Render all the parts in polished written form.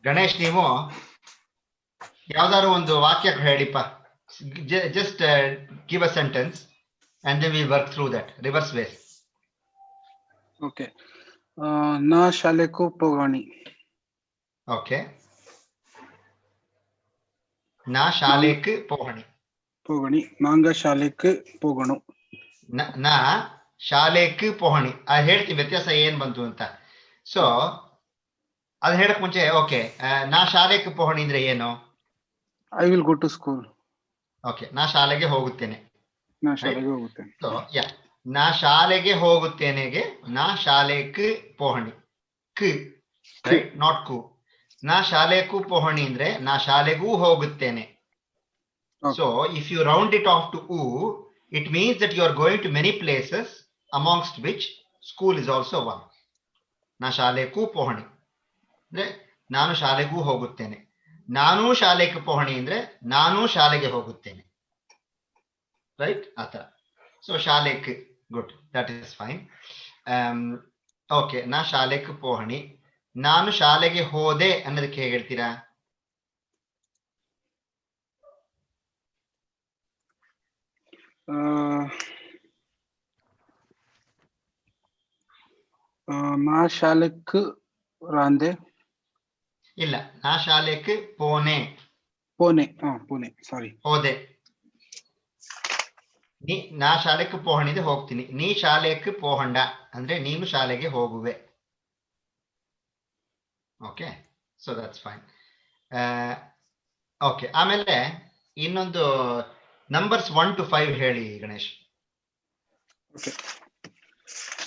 ಗಣೇಶ್ ನೀವು ಯಾವ್ದಾದ್ರು ಒಂದು ವಾಕ್ಯ ಹೇಳಿಪ್ಪ. Just give a sentence and then we work through that reverse way. Okay. ना शालेको पोगाणी. Okay. ना शालेक पोगणी. पोगणी. नांगा शालेक पोगणು. ನಾ ಶಾಲೆಕ್ ಪೋಹಣಿ. ಹೇಳ್ತೀವಿ ವ್ಯತ್ಯಾಸ ಏನ್ ಬಂತು ಅಂತ. ಸೊ ಅದ್ ಹೇಳಕ್ ಮುಂಚೆ ಓಕೆ, ನಾ ಶಾಲೆಕ್ ಪೋಹಣಿ ಅಂದ್ರೆ ಏನು? I will go to school. Okay, ನಾ ಶಾಲೆಗೆ ಹೋಗುತ್ತೇನೆ. ನಾ ಶಾಲೆಗೆ ಹೋಗುತ್ತೇನೆ. ಸೊ ನಾ ಶಾಲೆಗೆ ಹೋಗುತ್ತೇನೆಗೆ ನಾ ಶಾಲೆಕ್ ಪೋಹಣಿ. ಕ್ ರೈಟ್, ನಾಟ್ ಕು. ನಾ ಶಾಲೆಗೂ ಪೋಹಣಿ ಅಂದ್ರೆ ನಾ ಶಾಲೆಗೂ ಹೋಗುತ್ತೇನೆ. So if you round it off to uh, it means that you are going to many places, amongst which school is also one. ನಾ ಶಾಲೆಗೂ ಪೋಹಣಿ ಅಂದ್ರೆ ನಾನು ಶಾಲೆಗೂ ಹೋಗುತ್ತೇನೆ. ನಾನು ಶಾಲೆಗೆ ಪೋಹಣಿ ಅಂದ್ರೆ ನಾನು ಶಾಲೆಗೆ ಹೋಗುತ್ತೇನೆ. ರೈಟ್, ಆತರ. ಸೊ ಶಾಲೆಕ್, good, that is fine. Okay, ನಾ ಶಾಲೆಗೆ ಪೋಹಣಿ. ನಾನು ಶಾಲೆಗೆ ಹೋದೆ ಅನ್ನೋದಕ್ಕೆ ಹೇಗೆ ಹೇಳ್ತೀರಾ? ನಾ ಶಾಲೆಕ್ ರಾಂದೆ. ಇಲ್ಲ, ನಾ ಶಾಲೆಕ್ ಪೋನೆ. ಪೋನೆ, ಪೋನೆ, ಸಾರಿ, ಹೋದೆ. ನಾ ಶಾಲೆಕ್ ಪೋಹಣಿದೆ ಹೋಗ್ತೀನಿ. ನೀ ಶಾಲೆಕ್ ಪೋಹಂಡ ಅಂದ್ರೆ ನೀನು ಶಾಲೆಗೆ ಹೋಗುವೆ. Okay, so that's fine. Okay, ಆಮೇಲೆ ಇನ್ನೊಂದು ನಂಬರ್ಸ್ 1 to 5 ಹೇಳಿ ಗಣೇಶ್. ಓಕೆ,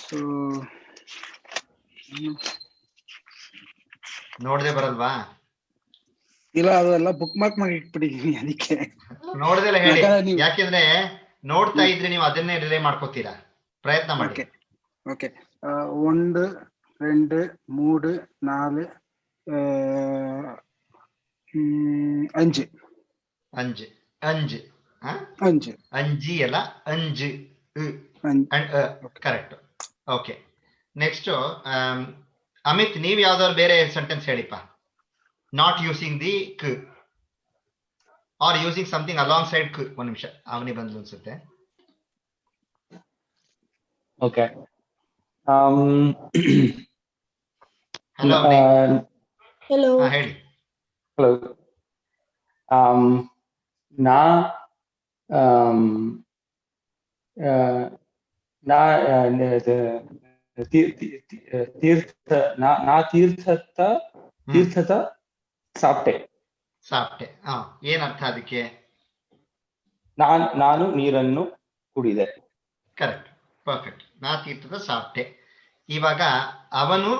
ಸೊ ನೋಡದೆ ಬರಲ್ವಾ? ಇಲ್ಲ, ಅದೆಲ್ಲ ಬುಕ್ ಮಾರ್ಕ್ ಮಾಡಿ ಇಟ್ಬಿಟ್ಟಿದೀನಿ, ಅದಕ್ಕೆ ನೋಡ್ದೆಲ್ಲ ಹೇಳಿ. ಯಾಕೆಂದ್ರೆ ನೋಡ್ತಾ ಇದ್ರೆ ನೀವು ಅದನ್ನೇ ರಿಲೇ ಮಾಡ್ಕೋತೀರಾ. ಪ್ರಯತ್ನ ಮಾಡಿ. ಓಕೆ, 1 2 3 4 5 5 5 5 ಅಂಜಿ ಅಲ್ಲ, ಅಂಜ್, ಕರೆಕ್ಟ್. ಓಕೆ, ನೆಕ್ಸ್ಟ್ ಅಮಿತ್, ನೀವ್ ಯಾವ್ದಾದ್ರು ಬೇರೆ ಸೆಂಟೆನ್ಸ್ ಹೇಳಿಪ್ಪ. ನಾಟ್ ಯೂಸಿಂಗ್ ದಿ ಕ್ are using something along side ಕ್. ಒಂದ್ ನಿಮಿಷ, ಅವನಿ ಬಂದ್ಲು ಅನ್ಸುತ್ತೆ. Okay, hello Hello. ಹೇಳಿ. ಹಲೋ. ನಾ ತೀರ್ಥದ ಸಾಪ್ಟೆ. ಸಾಪ್ಟೆ, ಏನ್ ಅರ್ಥ ಅದಕ್ಕೆ? ನಾನು ನೀರನ್ನು ಕುಡಿದೆ. Correct, perfect. ನಾ ತೀರ್ಥದ ಸಾಪ್ಟೆ. ಇವಾಗ ಅವನು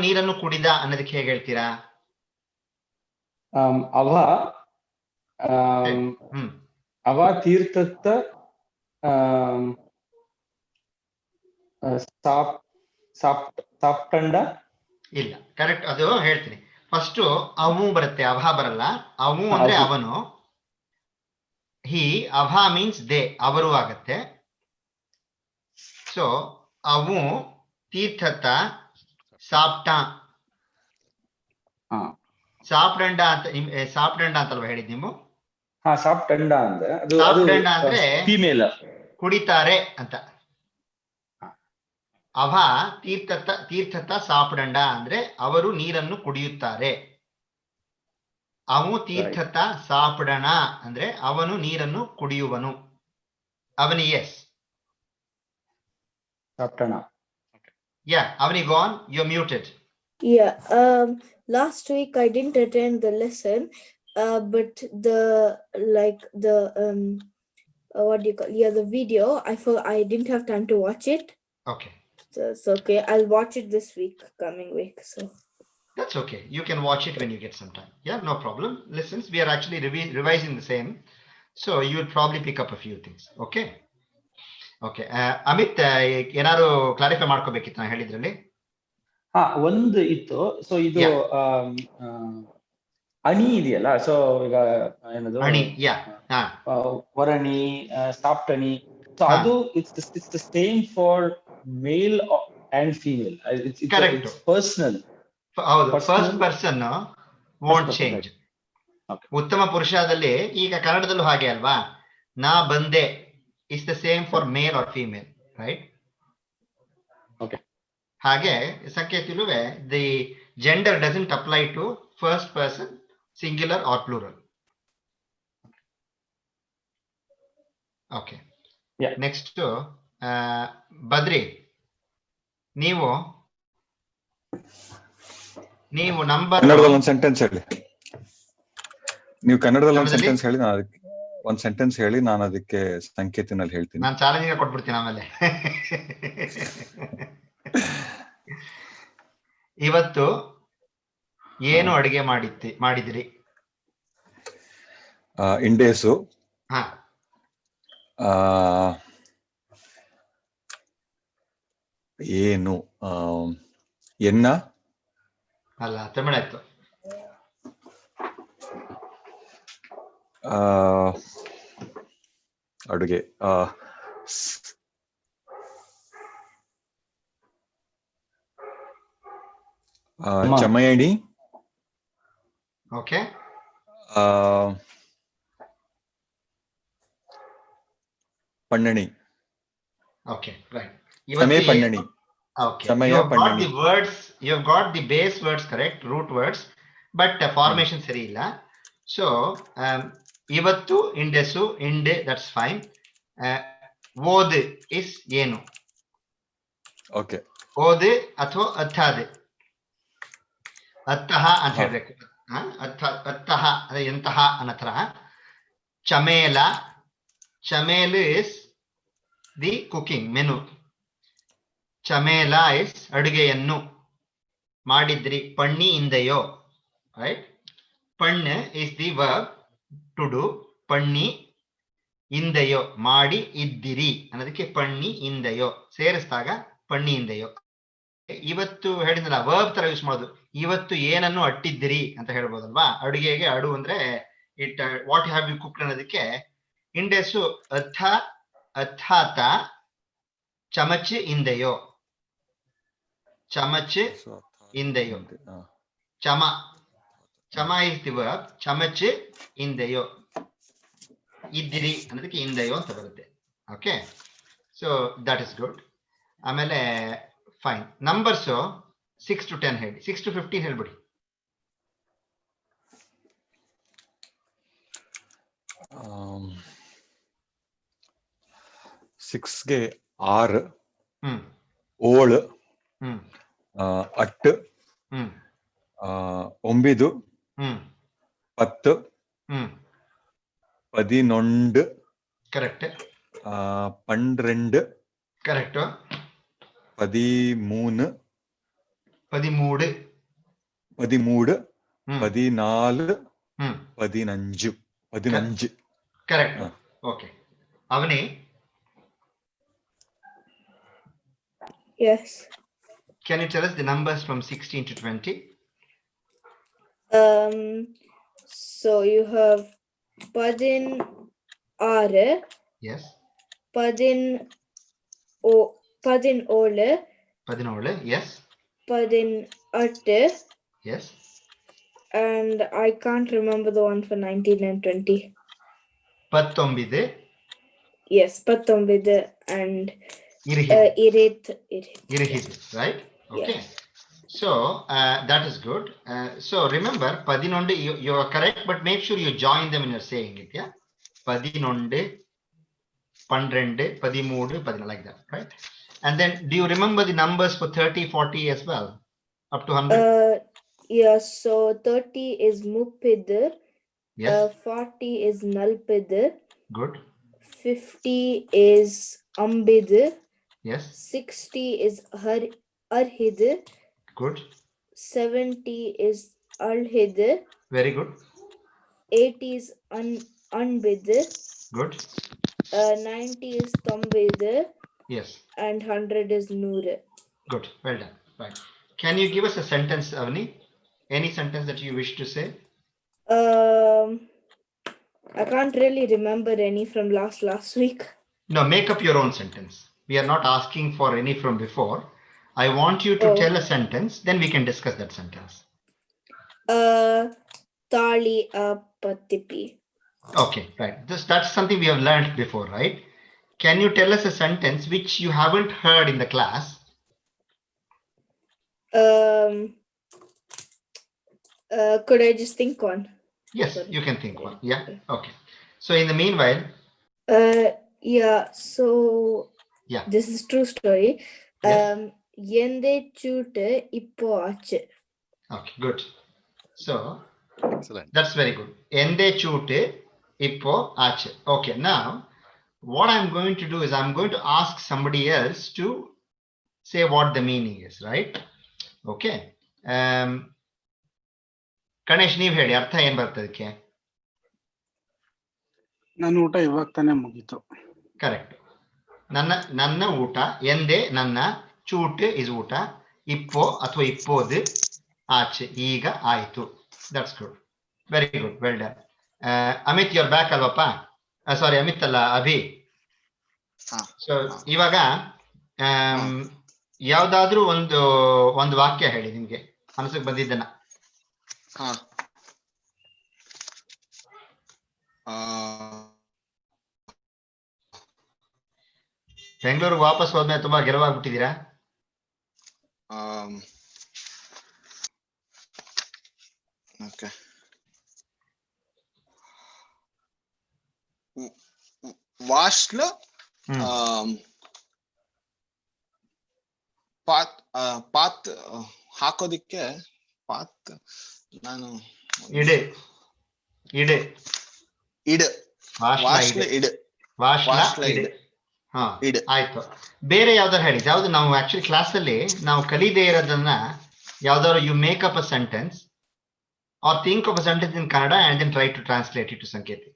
ನೀರನ್ನು ಕುಡಿದ ಅನ್ನೋದಕ್ಕೆ ಹೇಗೆ ಹೇಳ್ತೀರಾ? ಅವ ತೀರ್ಥದ ಸಾಪ್ಟಂಡ. ಇಲ್ಲ, ಕರೆಕ್ಟ್, ಅದು ಹೇಳ್ತೀನಿ. ಫಸ್ಟ್ ಅವು ಬರುತ್ತೆ, ಅಭ ಬರಲ್ಲ. ಅವು ಅಂದ್ರೆ ಅವನು. ಹಿ, ಅಭ ಮೀನ್ಸ್ ದೇ, ಅವರು ಆಗತ್ತೆ. ಸೊ ಅವು ತೀರ್ಥತ ಸಾಪ್ಟ. ಸಾಪ್ಡಂಡ ಅಂತ, ಸಾಪ್ಡಂಡ ಅಂತಲ್ವ ಹೇಳಿದ್ ನೀವು? ಸಾಪ್ಟಂಡ ಅಂದ್ರೆ ಸಾಪ್ಡಂಡ ಅಂದ್ರೆ ಫೀಮೇಲ್, ಕುಡಿತಾರೆ ಅಂತ. ಅಭ ತೀರ್ಥತ ಸಾಪ್ಡಂಡ ಅಂದ್ರೆ ಅವರು ನೀರನ್ನು ಕುಡಿಯುತ್ತಾರೆ. ಅವು ತೀರ್ಥತ ಸಾಪ್ಡಣ ಅಂದ್ರೆ ಅವನು ನೀರನ್ನು ಕುಡಿಯುವನು. ಅವನಿ, S, ಸಾಪ್ಟಣ. Yeah, Avani, go on. You're muted. Yeah. Last week I didn't attend the lesson, but what do you call? Yeah, the video. I didn't have time to watch it. Okay. So it's okay. I'll watch it this week, coming week. So that's okay. You can watch it when you get some time. Yeah, no problem. Listen, we are actually revising the same, so you will probably pick up a few things. Okay. Okay, Amit, ಏನಾದ್ರು clarify ಮಾಡ್ಕೋಬೇಕಿತ್ತು ನಾ ಹೇಳಿದ್ರಲ್ಲಿ? ಒಂದು ಇತ್ತು. So ಇದು ಅಣಿ ಇದೆಯಲ್ಲ, so ಈಗ ಏನದು ಅಣಿ, ವರಣಿ, ಸಾಪ್ಟಣಿ. So ಅದು it's the same for male and female. It's personal. ಹೌದು, First first name? Person won't person, change. right. Okay. ಉತ್ತಮ ಪುರುಷದಲ್ಲಿ ಈಗ ಕನ್ನಡದಲ್ಲೂ ಹಾಗೆ ಅಲ್ವಾ, ನಾ ಬಂದೆ is the same for male or female, right? Okay. ಹಾಗೆ ಸಂಖ್ಯೆತಿಲೂ the gender doesn't apply to first person singular or plural. Okay, Yeah. Next Badri, ನೀವು ನಂಬರ್ ಕನ್ನಡದಲ್ಲಿ ಒಂದು ಸೆಂಟೆನ್ಸ್ ಹೇಳಿ. ನೀವು ಕನ್ನಡದಲ್ಲಿ ಒಂದು ಕನ್ನಡದಲ್ಲಿ? ಸೆಂಟೆನ್ಸ್ ಹೇಳಿ, ನಾನು ಅದಕ್ಕೆ ಒಂದು ಸೆಂಟೆನ್ಸ್ ಹೇಳಿ, ನಾನು ಅದಕ್ಕೆ ಸಂಕೇತಿನಲ್ಲಿ ಹೇಳ್ತೀನಿ. ನಾನು ಚಾಲೆಂಜ್ ಕೊಟ್ಬಿಡ್ತೀನಿ ಆಮೇಲೆ. ಇವತ್ತು ಏನು ಅಡಿಗೆ ಮಾಡಿದಿರಿ? ಇಂಡೇಸು, ಹಾ, ಏನು ಎನ್ನ ಅಲ್ಲ, ತಮಿಳಾಯ್ತು. ಅಡುಗೆ ಚಮಯಣಿ, ಓಕೆ, ಪಣ್ಣಣಿ, ಓಕೆ, ರೈಟ್. ಸಮಯ ಪಣ್ಣಣಿ, Okay, ಸಮಯ you have got ಪಣ್ಣಣಿ. the words, you have got the base words correct, root words, but formation ಸರಿ ಇಲ್ಲ. So ಇವತ್ತು ಇಂಡೆಸು, ಇಂಡೆ, that's fine. ಓದ್ is ಏನು? ಓಕೆ, ಓದ್ ಅಥವಾ ಅತ್ತಾದೆ, ಅತ್ತಹ ಅಂತ ಹೇಳ್ಬೇಕು. ಅತ್ತಹ ಅದೇ ಎಂತಹ ಅನ್ನೋ ತರ. ಚಮೇಲ, ಚಮೇಲ್ is the cooking menu. ಚಮೇಲ is ಅಡುಗೆಯನ್ನು ಮಾಡಿದ್ರಿ. ಪಣ್ಣಿ ಇಂದೆಯೋ, ರೈಟ್? ಪಣ್ಣ is the verb to do. ಪಣ್ಣಿ ಇಂದೆಯೋ ಮಾಡಿ ಇದ್ದಿರಿ ಅನ್ನೋದಕ್ಕೆ ಪಣ್ಣಿ ಇಂದೆಯೋ ಸೇರಿಸಿದಾಗ ಪಣ್ಣಿ ಇಂದೆಯೋ. ಇವತ್ತು ಹೇಳಿದ್ನಲ್ಲ, ವರ್ಬ್ ತರ ಯೂಸ್ ಮಾಡೋದು. ಇವತ್ತು ಏನನ್ನು ಅಟ್ಟಿದ್ದಿರಿ ಅಂತ ಹೇಳ್ಬೋದಲ್ವಾ? ಅಡುಗೆಗೆ ಅಡು ಅಂದ್ರೆ it what have you cooked ಅನ್ನೋದಕ್ಕೆ ಇಂಡೆಸು ಅಥ, ಅಥಾತ, ಚಮಚ ಇಂದೆಯೋ, ಚಮಚ ಇಂದೆಯೋ. ಚಮ, ಚಮ ಇಸ್ ದಿ ವರ್ಬ್, ಚಮಚ ಇಂದೆಯೋ, ಇದ್ದಿರಿ ಅನ್ನೋದಕ್ಕೆ ಇಂದೆಯೋ ಅಂತ ಬರುತ್ತೆ. Okay, so that is good. ಆಮೇಲೆ ಫೈನ್, ನಂಬರ್ಸ್ 6 to 10 ಹೇಳಿ, 6 to 15 ಹೇಳ್ಬಿಡಿ. ಸಿಕ್ಸ್ಗೆ 6, ಹ್ಮ್, ಓಳು, ಹ್ಮ್, ಅಟ್ಟು, hmm, 9, hmm, 10, hmm, 11, correct, 12, correct, 13, 13, 13, hmm, 14, hmm, 15. Correct. Okay, Avani, Yes. can you tell us the numbers from 16 to 20? So you have padin are, Yes, padin ole, 17, yes, padin at, yes, and I can't remember the one for 19 and 20. 19, Yes, 19 and ಇರಿಹಿದ್, irit. right? Okay. Yeah. So that is good. So remember, 11, you are correct, but make sure you join them when you're saying it. Yeah, 11, 12, 13, 14, like that, right? And then, do you remember the numbers for 30, 40 as well, up to 100? Yeah, so 30 is muppid, Yes, 40 is nalpid, good. 50 is ambid, Yes, 60 is arhid, good. 70 is alhid, Very good. 80 is unbid, Good. 90 is tombid, Yes, and 100 is noor. good. Well done. Right. Can you give us a sentence, Avani? Any sentence that you wish to say? I can't really remember any from last week. No, make up your own sentence. We are not asking for any from before. I want you to Oh. tell a sentence, then we can discuss that sentence. Tali patipi. Okay, right. That's something we have learned before, right? Can you tell us a sentence which you haven't heard in the class? Could I just think one? Yes, Sorry. you can think one. Yeah, okay. So in the meanwhile, Yeah, so Yeah. this is true story. Yes. Yende chute ippo aachu. Okay, good. So Excellent. that's very good. Ende chute ippo aache. Okay, now what I'm going to do is I'm going to ask somebody else to say what the meaning is, right? Okay. Ganesh, ನೀವು ಹೇಳಿ ಅರ್ಥ ಏನ್ ಬರ್ತದಕ್ಕೆ? ನನ್ನ ಊಟ ಇವಾಗ ತಾನೇ ಮುಗೀತು. Correct. ನನ್ನ ಊಟ, ಎಂದೆ ನನ್ನ, ಚೂಟ್ ಇಸ್ ಊಟ, ಇಪ್ಪೋ ಅಥವಾ ಇಪ್ಪೋದು ಆಚೆ ಈಗ ಆಯ್ತು. That's good, very good, well done. Amit your back ಅಲ್ವಪ್ಪ? ಸಾರಿ, ಅಮಿತ್ ಅಲ್ಲ, ಅಭಿ. ಸೊ ಇವಾಗ ಯಾವ್ದಾದ್ರೂ ಒಂದು ವಾಕ್ಯ ಹೇಳಿ, ನಿಮ್ಗೆ ಮನಸ್ಸಿಗೆ ಬಂದಿದ್ದನ್ನ. ಬೆಂಗಳೂರಿಗೆ ವಾಪಸ್ ಹೋದ್ಮೇಲೆ ತುಂಬಾ ಗೆಲುವಾಗ್ಬಿಟ್ಟಿದ್ದೀರಾ? Okay. ವಾಶ್ಲ ಪಾತ್ ಹಾಕೋದಿಕ್ಕೆ ಪಾತ್ ನಾನು ಇಡೆ ವಾಶ್ಲ ಇಡ್ ಹಾ, ಆಯ್ತು. ಬೇರೆ ಯಾವ್ದಾರು ಹೇಳಿ, ಯಾವ್ದು ನಾವು ಆಕ್ಚುಲಿ ಕ್ಲಾಸ್ ಅಲ್ಲಿ ನಾವು ಕಲಿದೇ ಇರೋದನ್ನ ಯಾವ್ದಾದ್ರು you make up a sentence or think of a sentence in Kannada and then try to translate it to Sankethi.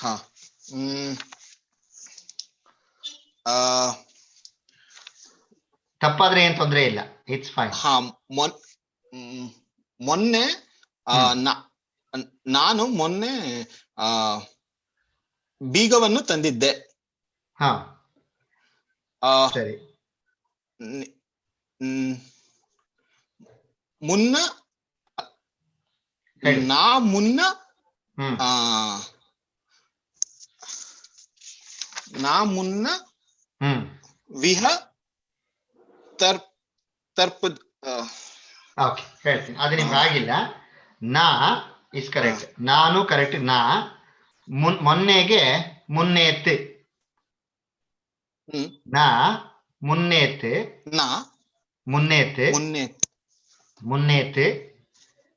ಹಾ, ತಪ್ಪಾದ್ರೆ ಏನ್ ತೊಂದರೆ ಇಲ್ಲ, ಇಟ್ಸ್ ಫೈನ್. ಹಾ, ಮೊನ್ನೆ ನಾನು ಮೊನ್ನೆ ಬೀಗವನ್ನು ತಂದಿದ್ದೆ. ಹಾ, ಸರಿ. ಮುನ್ನ ನಾ ಮುನ್ನ ನಾ ಮುನ್ನ ವಿಹ ತರ್ಪದ್. ಓಕೆ, ಹೇಳ್ತೀನಿ. ಅದು ನಿಮ್ಗೆ ಆಗಿಲ್ಲ. ನಾ ಇಸ್ ಕರೆಕ್ಟ್, ನಾನು ಕರೆಕ್ಟ್. ನಾ ಮೊನ್ನೆಗೆ ಮುನ್ನೇತ್, ನಾ ಮುನ್ನೇತ್, ನಾ ಮುನ್ನೇತ್, ಮುನ್ನೇತ್.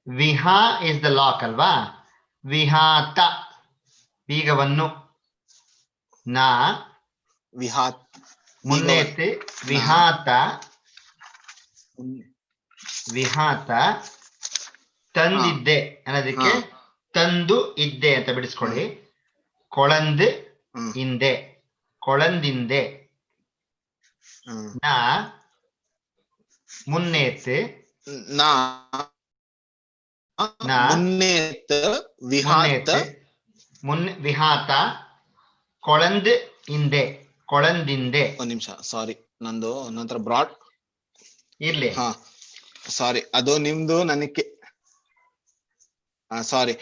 ವಿಹಾ ಇಸ್ ದ ಲಾಕ್ ಅಲ್ವಾ? ವಿಹಾತ ಬೀಗವನ್ನು. ನಾ ವಿಹಾತ್ ಮುನ್ನೇತ್ ವಿಹಾತ, ವಿಹಾತ ತಂದಿದ್ದೆ ಅನ್ನೋದಕ್ಕೆ ತಂದು ಇದ್ದೆ ಅಂತ ಬಿಡಿಸ್ಕೊಳ್ಳಿ. ಕೊಳಂದ್ ಹಿಂದೆ, ಕೊಳಂದಿಂದೆ. ನಾ ಮುನ್ನೇತ್, ನಾ ಮುನ್ನೇತ್ ವಿಹಾತ, ವಿಹಾತ ಕೊಳಂದ್ ಹಿಂದೆ, ಕೊಳಂದಿಂದೆ. ಒಂದ್ ನಿಮಿಷ, ಸಾರಿ, ನಂದು ನಂತರ ಬ್ರಾಡ್ ಇರ್ಲಿ. ಹಾ, ಸಾರಿ, ಅದು ನಿಮ್ದು ನನಗೆ ಸಾರಿ.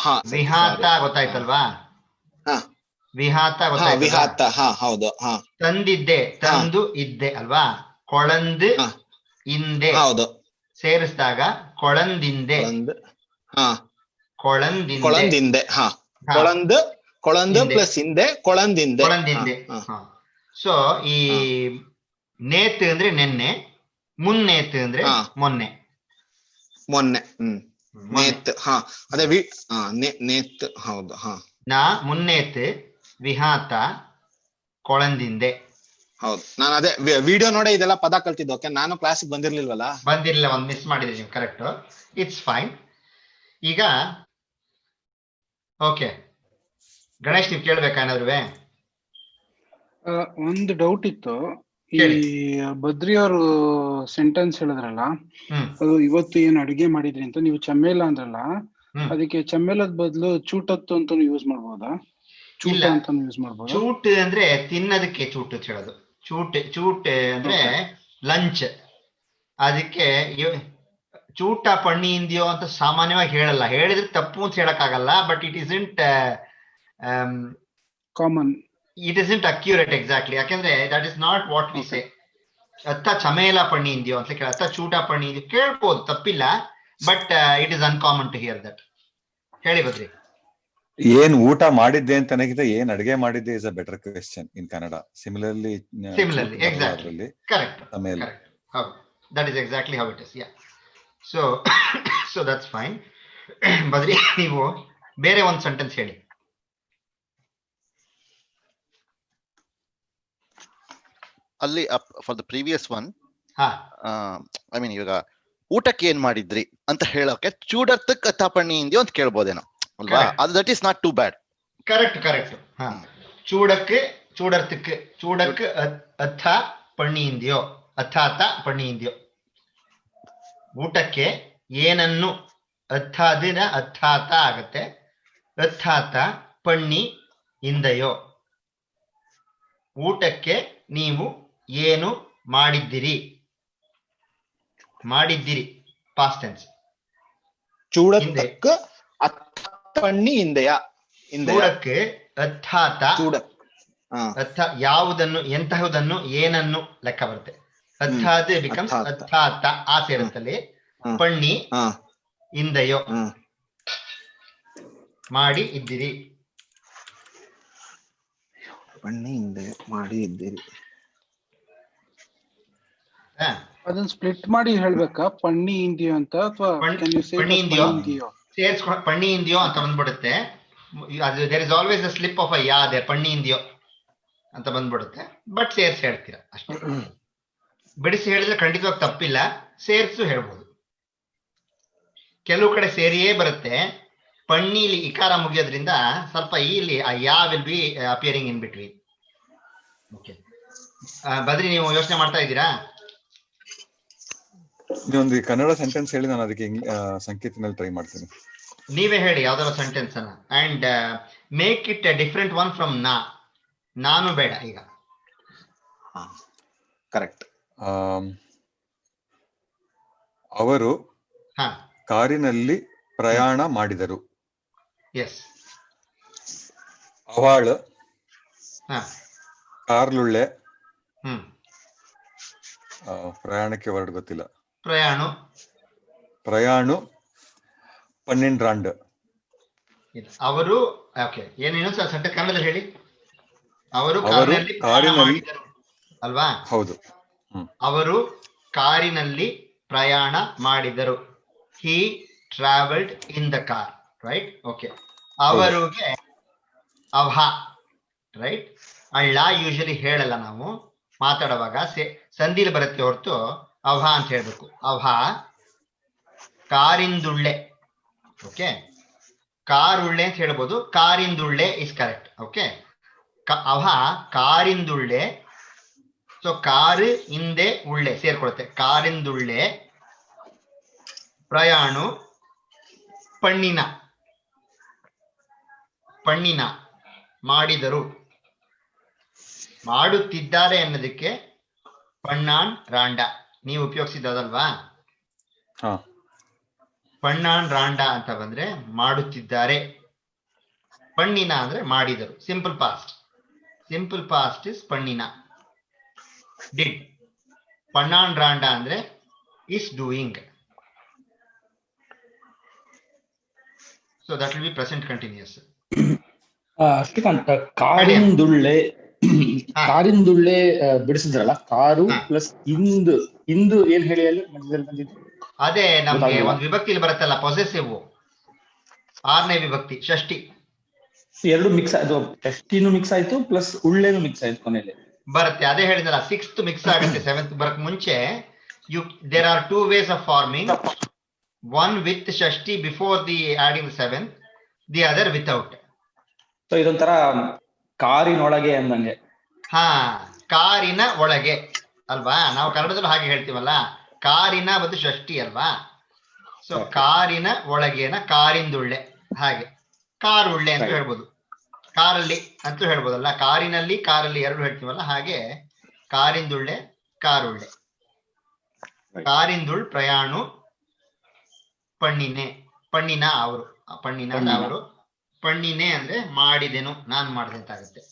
ಹಾ, ವಿಹಾತ ಗೊತ್ತಾಯ್ತಲ್ವಾ? ವಿಹಾತ ಗೊತ್ತಾಯ್ತು. ವಿಹಾತ, ಹಾ ಹೌದು. ಹಾ, ತಂದಿದ್ದೆ, ತಂದು ಇದ್ದೆ ಅಲ್ವಾ? ಕೊಳಂದ್ ಹಿಂದೆ ಹೌದು, ಸೇರಿಸಿದಾಗ ಕೊಳಂದಿಂದೆ. ಹಾ, ಕೊಳಂದಿಂದೆ. ಹಾ, ಕೊಳಂದ್ ಪ್ಲಸ್ ಹಿಂದೆ, ಕೊಳಂದಿಂದೆ. ಸೊ ಈ ನೇತ್ ಅಂದ್ರೆ ನೆನ್ನೆ, ಮುನ್ನೇತ್ ಅಂದ್ರೆ ಮೊನ್ನೆ. ನೇತ್, ಹಾ, ಅದೇ ನೇತ್, ಹೌದು. ಹಾ, ನಾ ಮುನ್ನೇತ್ ವಿಹಾತ ಕೊಳಂದಿಂದೆ. ಹೌದು, ನಾನು ಅದೇ ವಿಡಿಯೋ ನೋಡಿ ಇದೆಲ್ಲ ಪದ ಕಲ್ತಿದ್ದು. ಓಕೆ, ನಾನು ಕ್ಲಾಸಿಗೆ ಬಂದಿರ್ಲಿಲ್ವಲ್ಲ. ಒಂದ್ ಮಿಸ್ ಮಾಡಿದ್ರಿ ನೀವು. Correct, it's fine. ಈಗ ಓಕೆ ಗಣೇಶ್, ನೀವು ಕೇಳ್ಬೇಕಾ ಏನಾದ್ರು? ಒಂದು ಡೌಟ್ ಇತ್ತು. ಈ ಬದ್ರಿ ಅವರು ಸೆಂಟೆನ್ಸ್ ಹೇಳಿದ್ರಲ್ಲ, ಅದು ಇವತ್ತು ಏನ್ ಅಡಿಗೆ ಮಾಡಿದ್ರಿ ಅಂತ ನೀವು ಚಮ್ಮೇಲ ಅಂದ್ರಲ್ಲ, ಅದಕ್ಕೆ ಚಮ್ಮೇಲದ ಬದಲು ಚೂಟತ್ತು ಅಂತ ಯೂಸ್ ಮಾಡ್ಬೋದಾ? ಚೂಟ ಅಂತ ಯೂಸ್ ಮಾಡ್ಬೋದಾ? ಚೂಟ್ ಅಂದ್ರೆ ತಿನ್ನೋದಕ್ಕೆ ಚೂಟ್ ಹೇಳೋದು. ಚೂಟ್ ಅಂದ್ರೆ ಲಂಚ್. ಅದಕ್ಕೆ ಚೂಟ ಪಣ್ಣಿ ಇಂದಿಯೋ ಅಂತ ಸಾಮಾನ್ಯವಾಗಿ ಹೇಳಲ್ಲ, ಹೇಳಿದ್ರೆ ತಪ್ಪು ಅಂತ ಹೇಳಕ್ಕಾಗಲ್ಲ, but it isn't common, it isn't accurate exactly. ಯಾಕಂದ್ರೆ that is not what we say. ಅತ್ತ ಚಮೇಲ ಪಣ್ಣಿ ಇಂದಿಯೋ ಅಂತ ಕೇಳ, ಅತ್ತ ಚೂಟ ಪಣ್ಣಿ ಇಂದಿಯೋ ಕೇಳ್ಬೋದು, ತಪ್ಪಿಲ್ಲ, but it is uncommon to hear that. ಹೇಳಿ ಬದ್ರಿ. ಏನ್ ಊಟ ಮಾಡಿದ್ದೆ ಅಂತ ನನಗಿಂತ ಏನ್ ಅಡಿಗೆ ಮಾಡಿದ್ದೆ is a better question in Kannada. Similarly exactly correct, ಹೌದು, that is exactly how it is. Yeah, so that's fine. Badri, ನೀವು ಬೇರೆ ಒಂದು ಸೆಂಟೆನ್ಸ್ ಹೇಳಿ. ಅಲ್ಲಿ for the previous one, I mean ಇವಾಗ ಊಟಕ್ಕೆ ಏನ್ ಮಾಡಿದ್ರಿ ಅಂತ ಹೇಳೋಕೆ ಚೂಡರ್ತಕ್ ಅತ್ತಾಪಣ್ಣಿ ಇಂದಿಯೋ ಅಂತ ಕೇಳ್ಬೋದೇನೋ ಅಲ್ವಾ? ಅದು that is not too bad. Correct correct. ಹಾ, ಚೂಡಕ್ಕೆ ಚೂಡರ್ತಕ್ಕೆ, ಚೂಡಕ್ಕೆ ಅತ್ತ ಪಣ್ಣಿ ಇಂದಿಯೋ, ಅಥಾತ ಪಣ್ಣಿ ಇಂದಿಯೋ. ಊಟಕ್ಕೆ ಏನನ್ನು, ಅಥಾದಿನ ಅಥಾತ ಆಗತ್ತೆ, ಅಥಾತ ಪಣ್ಣಿ ಇಂದಯೋ. ಊಟಕ್ಕೆ ನೀವು ಏನು ಮಾಡಿದ್ದೀರಿ, ಮಾಡಿದ್ದೀರಿ ಪಾಸ್ಟ್ ಟೆನ್ಸ್. ಚೂಡಕ್ಕೆ ಪಣ್ಣಿ ಇಂದೆಯ, ಚೂಡಕ್ಕೆ ಅಥಾತ, ಅಥ ಯಾವುದನ್ನು, ಎಂತಹುದನ್ನು, ಏನನ್ನು ಲೆಕ್ಕ ಬರುತ್ತೆ. ಅಥಾದ ಬಿಕಮ್ಸ್ ಅಥಾತ, ಆ ಸೇರುತ್ತಲ್ಲಿ. ಪಣ್ಣಿ ಇಂದಯೋ, ಮಾಡಿ ಇದ್ದೀರಿ. ಪಣ್ಣಿ ಇಂದೆಯ ಮಾಡಿ ಇದ್ದೀರಿ. ಅದನ್ನ ಸ್ಪ್ಲಿಟ್ ಮಾಡಿ ಹೇಳ್ಬೇಕಾ, ಪಣ್ಣಿ ಇಂದಿಯೋ ಅಂತ, ಅಥವಾ ಪಣ್ಣಿ ಇಂದಿಯೋ ಸೇರ್ಸ್ಕೊಂಡು ಪಣ್ಣಿ ಇಂದಿಯೋ ಅಂತ ಬಂದ್ಬಿಡುತ್ತೆ. There is always a slip of a yeah there, ಪಣ್ಣಿ ಇಂದಿಯೋ ಅಂತ ಬಂದ್ಬಿಡುತ್ತೆ. ಬಟ್ ಸೇರ್ಸಿ ಹೇಳ್ತೀರಾ ಅಷ್ಟೇ. ಬಿಡಿಸಿ ಹೇಳಿದ್ರೆ ಖಂಡಿತವಾಗಿ ತಪ್ಪಿಲ್ಲ, ಸೇರ್ಸು ಹೇಳ್ಬೋದು. ಕೆಲವು ಕಡೆ ಸೇರಿಯೇ ಬರುತ್ತೆ. ಪಣ್ಣೀಲಿ ಇಕಾರ ಮುಗಿಯೋದ್ರಿಂದ ಸ್ವಲ್ಪ ಇಲ್ಲಿ ಆ ಯಾ will be appearing in between. Okay Badri, ನೀವು ಯೋಚನೆ ಮಾಡ್ತಾ ಇದ್ದೀರಾ? ನೀವೊಂದು ಕನ್ನಡ ಸೆಂಟೆನ್ಸ್ ಹೇಳಿ, ನಾನು ಅದಕ್ಕೆ ಸಂಕೇತನಲ್ಲಿ ಟ್ರೈ ಮಾಡ್ತೀನಿ. ನೀವೇ ಹೇಳಿ ಯಾವ್ದಾರ ಸೆಂಟೆನ್ಸ್ ಅನ್ನ, and make it A different one from ನಾನು ಬೇಡ ಈಗ. ಕರೆಕ್ಟ್. ಅವರು ಕಾರಿನಲ್ಲಿ ಪ್ರಯಾಣ ಮಾಡಿದರು. ಎಸ್. ಅವಳು ಕಾರ್ಲುಳ್ಳೆ. ಪ್ರಯಾಣಕ್ಕೆ ವರ್ಡ್ ಗೊತ್ತಿಲ್ಲ. ಪ್ರಯಾಣು ಪನ್ನೆಂಡ್ರಾಂಡ್. ಅವರು ಏನೇನು ಸೆಂಟೆನ್ಸ್ ಕನ್ನಡದಲ್ಲಿ ಹೇಳಿ. ಅವರು ಕಾರಿನಲ್ಲಿ ಅಲ್ವಾ? ಹೌದು. ಅವರು ಕಾರಿನಲ್ಲಿ ಪ್ರಯಾಣ ಮಾಡಿದರು. He travelled in the car, right? Okay. ಅವರಿಗೆ ಅವ, ರೈಟ್? ಅಳ್ಳ ಯೂಶಲಿ ಹೇಳಲ್ಲ ನಾವು ಮಾತಾಡುವಾಗ, ಸಂಧಿಲಿ ಬರುತ್ತೆ ಹೊರತು ಅವ ಅಂತ ಹೇಳ್ಬೇಕು. ಅವ ಕಾರಿಂದುಳ್ಳೆ. ಓಕೆ, ಕಾರುಳ್ಳೆ ಅಂತ ಹೇಳ್ಬೋದು, ಕಾರಿಂದುಳ್ಳೆ ಇಸ್ ಕರೆಕ್ಟ್. ಓಕೆ, ಅವ ಕಾರಿಂದುಳ್ಳೆ. ಸೊ ಕಾರು ಹಿಂದೆ ಉಳ್ಳೆ ಸೇರ್ಕೊಳುತ್ತೆ, ಕಾರಿಂದುಳ್ಳೆ. ಪ್ರಯಾಣು ಪಣ್ಣಿನ, ಪಣ್ಣಿನ ಮಾಡಿದರು. ಮಾಡುತ್ತಿದ್ದಾರೆ ಅನ್ನೋದಕ್ಕೆ ಪಣ್ಣಾನ್ ರಾಂಡ ನೀವು ಉಪಯೋಗಿಸಿದಲ್ವಾ? ಪಣ್ಣಾನ್ ರಾಂಡ ಅಂತ ಬಂದ್ರೆ ಮಾಡುತ್ತಿದ್ದಾರೆ, ಪಣ್ಣಿನ ಅಂದ್ರೆ ಮಾಡಿದರು. Simple past. Simple past is ಪಣ್ಣಿನ, ಡಿಡ್. ಪಣ್ಣಾನ್ ರಾಂಡ ಅಂದ್ರೆ is doing. So that will be present continuous. Srikanth, ಕಾರಿಂದುಳ್ಳೆ, ಕಾರಿಂದುಳ್ಳೆ ಬಿಡಿಸಿದ್ರಲ್ಲ, ಕಾರು ಪ್ಲಸ್ ಇಂದು ಏನ್ ಹೇಳಿ ಅಲ್ಲಿ ಮಧ್ಯದಲ್ಲಿ ಬಂದಿದ್ದು? ಅದೇ ನಮ್ಗೆ ಒಂದು ವಿಭಕ್ತಿಲಿ ಬರುತ್ತಲ್ಲ, ಪೊಸೆಸಿವ್, 6ನೇ ವಿಭಕ್ತಿ, ಷಷ್ಠಿ. ಎರಡು ಮಿಕ್ಸ್, ಅದು ಷಷ್ಠಿನೂ ಮಿಕ್ಸ್ ಆಯ್ತು ಪ್ಲಸ್ ಉಳ್ಳೆನು ಮಿಕ್ಸ್ ಆಯ್ತು ಕೊನೆಯಲ್ಲಿ ಬರುತ್ತೆ. ಅದೇ ಹೇಳಿದ್ನಲ್ಲ, 6th ಮಿಕ್ಸ್ ಆಗುತ್ತೆ 7th ಬರಕ್ ಮುಂಚೆ. There are 2 ways of forming. One with ಷಷ್ಠಿ before the adding the 7th, the other without. So ಇದೊಂಥರ ಕಾರಿನೊಳಗೆ ಅಂದಂಗೆ. ಕಾರಿನ ಒಳಗೆ ಅಲ್ವಾ? ನಾವು ಕನ್ನಡದಲ್ಲೂ ಹಾಗೆ ಹೇಳ್ತೀವಲ್ಲ, ಕಾರಿನ ಮತ್ತು ಷಷ್ಠಿ ಅಲ್ವಾ? ಸೊ ಕಾರಿನ ಒಳಗೇನ ಕಾರಿಂದುಳ್ಳೆ, ಹಾಗೆ ಕಾರುಳ್ಳೆ ಅಂತ ಹೇಳ್ಬೋದು. ಕಾರಲ್ಲಿ ಅಂತೂ ಹೇಳ್ಬೋದಲ್ಲ, ಕಾರಿನಲ್ಲಿ ಕಾರಲ್ಲಿ ಎರಡು ಹೇಳ್ತೀವಲ್ಲ, ಹಾಗೆ ಕಾರಿಂದುಳ್ಳೆ ಕಾರುಳ್ಳೆ. ಕಾರಿಂದುಳ್ ಪ್ರಯಾಣು ಪಣ್ಣಿನೆ, ಪಣ್ಣಿನ ಅವರು, ಪಣ್ಣಿನ ಅಂದ್ರೆ ಅವರು, ಪಣ್ಣಿನೆ ಅಂದ್ರೆ ಮಾಡಿದೆನು, ನಾನ್ ಮಾಡಿದೆ ಅಂತ ಆಗುತ್ತೆ.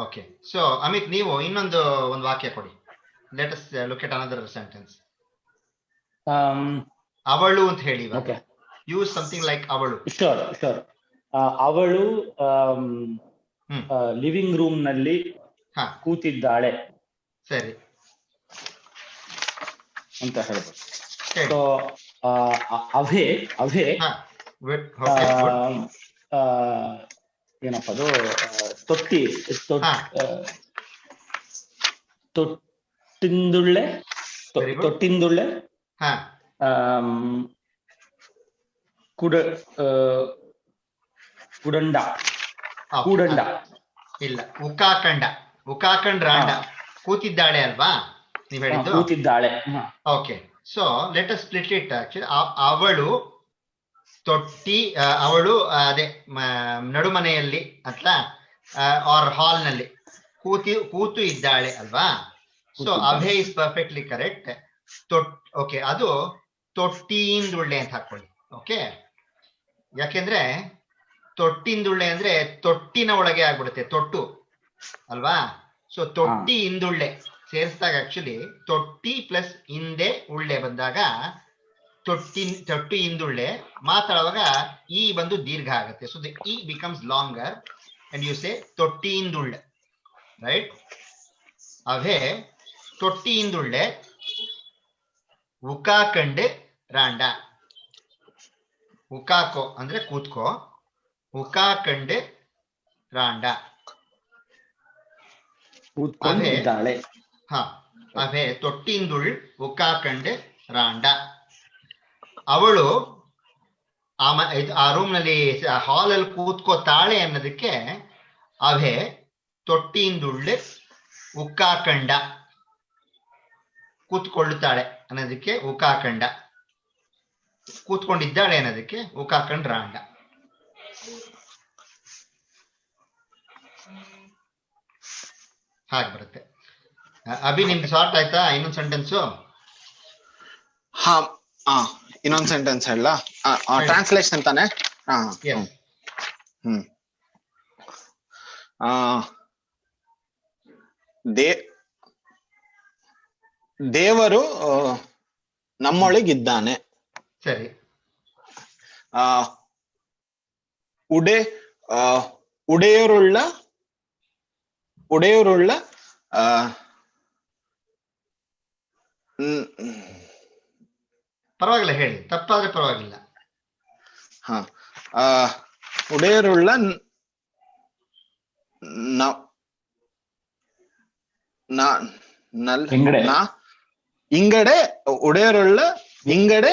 ಓಕೆ, ಸೊ ಅಮಿತ್ ನೀವು ಇನ್ನೊಂದು ಒಂದು ವಾಕ್ಯ ಕೊಡಿ. Let us look at another sentence. ಅವಳು ಅಂತ ಹೇಳಿ, ಯೂಸ್ ಸಮಥಿಂಗ್ ಲೈಕ್ ಅವಳು. ಶೋರ್. ಅವಳು ಲಿವಿಂಗ್ ರೂಮ್ ನಲ್ಲಿ ಕೂತಿದ್ದಾಳೆ, ಸರಿ ಅಂತ ಹೇಳ್ಬೋದು. ಸೊ ಅವೇ ಏನಪ್ಪ ಅದು, ತೊಟ್ಟಿಂದುಳ್ಳೆ ಕುಡಂಡ ಇಲ್ಲ, ಉಕಾಕಂಡ ರಾಂಡ, ಕೂತಿದ್ದಾಳೆ ಅಲ್ವಾ ನೀವ್ ಹೇಳಿದ್ದು? ಕೂತಿದ್ದಾಳೆ. Okay, so let us split it. Actually ಅವಳು ತೊಟ್ಟಿ, ಅವಳು ಅದೇ ನಡುಮನೆಯಲ್ಲಿ ಅಥವಾ ಆರ್ ಹಾಲ್ ನಲ್ಲಿ ಕೂತು ಇದ್ದಾಳೆ ಅಲ್ವಾ? So Abhi is perfectly correct. Okay, ಅದು ತೊಟ್ಟಿಯಿಂದುಳ್ಳೆ ಅಂತ ಹಾಕೊಳ್ಳಿ. ಓಕೆ, ಯಾಕೆಂದ್ರೆ ತೊಟ್ಟಿಂದುಳ್ಳೆ ಅಂದ್ರೆ ತೊಟ್ಟಿನ ಒಳಗೆ ಆಗ್ಬಿಡುತ್ತೆ, ತೊಟ್ಟು ಅಲ್ವಾ? ಸೊ ತೊಟ್ಟಿ ಇಂದುಳ್ಳೆ ಸೇರಿಸಿದಾಗ ಆಕ್ಚುಲಿ ತೊಟ್ಟಿ ಪ್ಲಸ್ ಹಿಂದೆ ಉಳ್ಳೆ ಬಂದಾಗ ತೊಟ್ಟಿ ಇಂದುಳ್ಳೆ ಮಾತಾಡುವಾಗ ಈ ಬಂದು ದೀರ್ಘ ಆಗುತ್ತೆ. ಸೊ ದ ಇ becomes longer and you say ತೊಟ್ಟಿ ಇಂದುಳ್ಳೆ, ರೈಟ್? ಅವೇ ತೊಟ್ಟಿ ಇಂದುಳ್ಳೆ ಉಕಾಕಂಡ್ ರಾಂಡ. ಉಕಾಕೋ ಅಂದ್ರೆ ಕೂತ್ಕೋ, ಉಕಾಕಂಡ್ ರಾಂಡ ಕೂತ್ಕೊಂಡಿದ್ದಾಳೆ. ಅವೇ ತೊಟ್ಟಿಂದುಳ್ ಉಕಾಕಂಡ್ ರಾಂಡ. ಅವಳು ಆ ರೂಮ್ ನಲ್ಲಿ ಹಾಲ್ ಅಲ್ಲಿ ಕೂತ್ಕೋತಾಳೆ ಅನ್ನೋದಕ್ಕೆ ಅವೇ ತೊಟ್ಟಿಂದುಳ್ಳು ಉಕ್ಕಾಕಂಡ, ಕೂತ್ಕೊಳ್ಳುತ್ತಾಳೆ ಅನ್ನೋದಕ್ಕೆ ಉಕ್ಕಾಕಂಡ, ಕೂತ್ಕೊಂಡಿದ್ದಾಳೆ ಅನ್ನೋದಕ್ಕೆ ಉಕ್ಕಾಕಂಡ್ ರಾಂಡ. ಹಾಗೆ ಬರುತ್ತೆ. ಅಭಿ ನಿಮ್ಗೆ ಸಾರ್ಟ್ ಆಯ್ತಾ? ಇನ್ನೊಂದು ಸೆಂಟೆನ್ಸು. ಇನ್ನೊಂದು ಸೆಂಟೆನ್ಸ್ ಹೇಳ, ಟ್ರಾನ್ಸ್ಲೇಷನ್ ತಾನೆ? ದೇವರು ನಮ್ಮೊಳಗಿದ್ದಾನೆ. ಸರಿ. ಉಡೆಯರುಳ್ಳ ಪರವಾಗಿಲ್ಲ, ಹೇಳಿ, ತಪ್ಪಾದ್ರೆ ಪರವಾಗಿಲ್ಲ. ಉಡೆಯರುಳ್ಳ ಇಂಗಡೆ ಉಡೆಯರುಳ್ಳ ಇಂಗಡೆ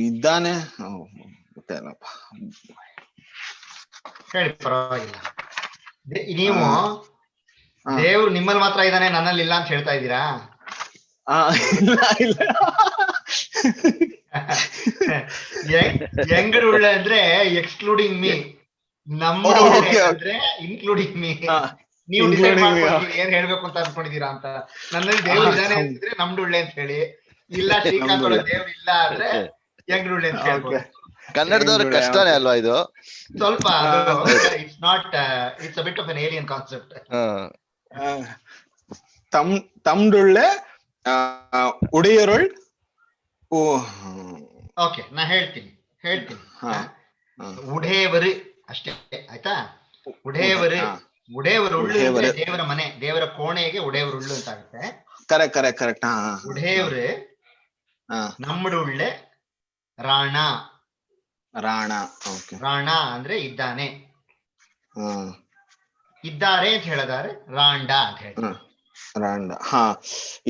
ಇದ್ದಾನೆ. ಹೇಳಿ, ಪರವಾಗಿಲ್ಲ. ನೀವು ದೇವ್ರು ನಿಮ್ಮಲ್ಲಿ ಮಾತ್ರ ಇದ್ದಾನೆ, ನನ್ನಲ್ಲಿ ಇಲ್ಲ ಅಂತ ಹೇಳ್ತಾ ಇದ್ದೀರಾ? ಎಂಗಡ ಉಳ್ಳ ಅಂದ್ರೆ ಎಕ್ಸ್ಕ್ಲೂಡಿಂಗ್ ಮೀ, ನಮ್ಮ ಅಂದ್ರೆ ಇನ್ಕ್ಲೂಡಿಂಗ್ ಮೀ. ನೀವು ಡಿಸೈಡ್ ಮಾಡ್ಕೊಂಡು ಏನ್ ಹೇಳ್ಬೇಕು ಅಂತ ಅನ್ಕೊಂಡಿದೀರಾ ಅಂತ. ನನ್ನಲ್ಲಿ ದೇವ್ರು ಇದ್ದಾನೆ ಅಂತಿದ್ರೆ ನಮ್ದು ಉಳ್ಳೆ ಅಂತ ಹೇಳಿ, ಇಲ್ಲ ಶ್ರೀಕಾಂತ್ ಒಳಗೆ ದೇವ್ರು ಇಲ್ಲ ಅಂದ್ರೆ ಎಂಗಡ ಉಳ್ಳೆ ಅಂತ ಹೇಳ್ಬೋದು. ಕನ್ನಡದವ್ರ ಕಷ್ಟನೇ ಅಲ್ವಾ ಇದು ಸ್ವಲ್ಪ? It's not, it's a bit of an alien concept. ತಮ್ಡುಳ್ಳೆ ಉಡೆಯರುಳ್. ಓಕೆ, ನಾ ಹೇಳ್ತೀನಿ. ಉಡೇವರು ಅಷ್ಟೇ, ಆಯ್ತಾ? ಉಡೇವರು ಉಳ್ಳು ದೇವರ ಮನೆ, ದೇವರ ಕೋಣೆಗೆ ಉಡೇವರು ಉಳ್ಳು ಅಂತ ಆಗುತ್ತೆ. ಕರೆಕ್ಟ್. ಉಡೇವ್ರು ನಮ್ಮಡುಳ್ಳೆ ರಾಣ ಅಂದ್ರೆ ಇದ್ದಾನೆ, ಇದ್ದಾರೆ ಅಂತ ಹೇಳಿದಾರೆ, ರಾಂಡ ಅಂತ ಹೇಳಿ. ರಾಂಡ.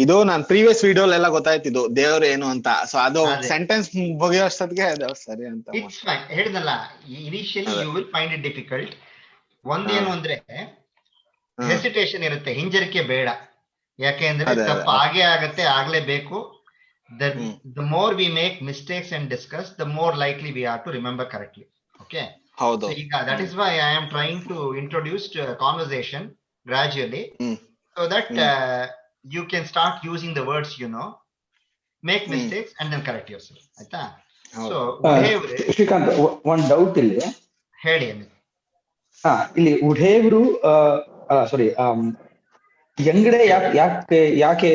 ಇದು ನಾನ್ ಪ್ರೀವಿಯಸ್ ವಿಡಿಯೋಲೆಲ್ಲ ಗೊತ್ತಾಯ್ತಿದ್ದು ದೇವ್ರು ಏನು ಅಂತ. ಸೊ ಅದು ಸೆಂಟೆನ್ಸ್ ಮುಗಿಯೋಷ್ಟೊತ್ತಿಗೆ ಸರಿ ಅಂತ ಹೇಳಿದ್ನಲ್ಲ. Initially you will find it difficult. ಒಂದೇನು ಅಂದ್ರೆ ಹೆಸಿಟೇಷನ್ ಇರುತ್ತೆ, ಹಿಂಜರಿಕೆ ಬೇಡ. ಯಾಕೆಂದ್ರೆ ತಪ್ಪು ಆಗೇ ಆಗತ್ತೆ, ಆಗ್ಲೇಬೇಕು. The more we make mistakes and discuss, the more likely we are to remember correctly. Okay. ಹೌದು. So, that is why I am trying to introduce conversation gradually, so that you can start using the words, make mistakes and then correct yourself. ಆಯ್ತಾ? So Srikanth, ಒಂದ್ doubt ಇಲ್ಲಿ ಹೇಳಿ ಅಮಿತ್. ಇಲ್ಲಿ ಉಢೇವ್ರು ಸಾರಿ ಎಂಗಡೆ ಯಾಕೆ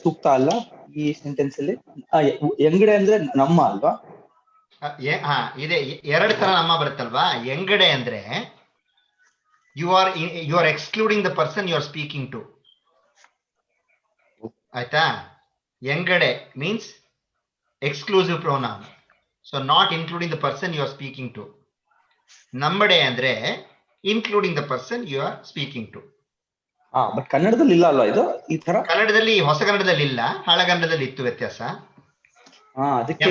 ಸೂಕ್ತ ಅಲ್ಲ ಈ ಸೆಂಟೆನ್ಸ್ ಅಲ್ಲಿ? ಎಂಗಡೆ ಅಂದ್ರೆ ನಮ್ಮ ಅಲ್ವಾ? ಇದೆ, ಎರಡು ತರ ನಮ್ಮ ಬರುತ್ತಲ್ವಾ. ಎಂಗಡೆ ಅಂದ್ರೆ you are excluding the person you are speaking to. ಆಯ್ತಾ? ಎಂಗಡೆ means exclusive pronoun, so not including the person you are speaking to. ನಮ್ಮಡೆ ಅಂದ್ರೆ including the person you are speaking to. But ಕನ್ನಡದಲ್ಲಿ ಇಲ್ಲ ಅಲ್ವಾ ಇದು ಈ ತರ? ಕನ್ನಡದಲ್ಲಿ, ಹೊಸ ಕನ್ನಡದಲ್ಲಿ ಇಲ್ಲ, ಹಳಗನ್ನಡದಲ್ಲಿ ಇತ್ತು ವ್ಯತ್ಯಾಸ.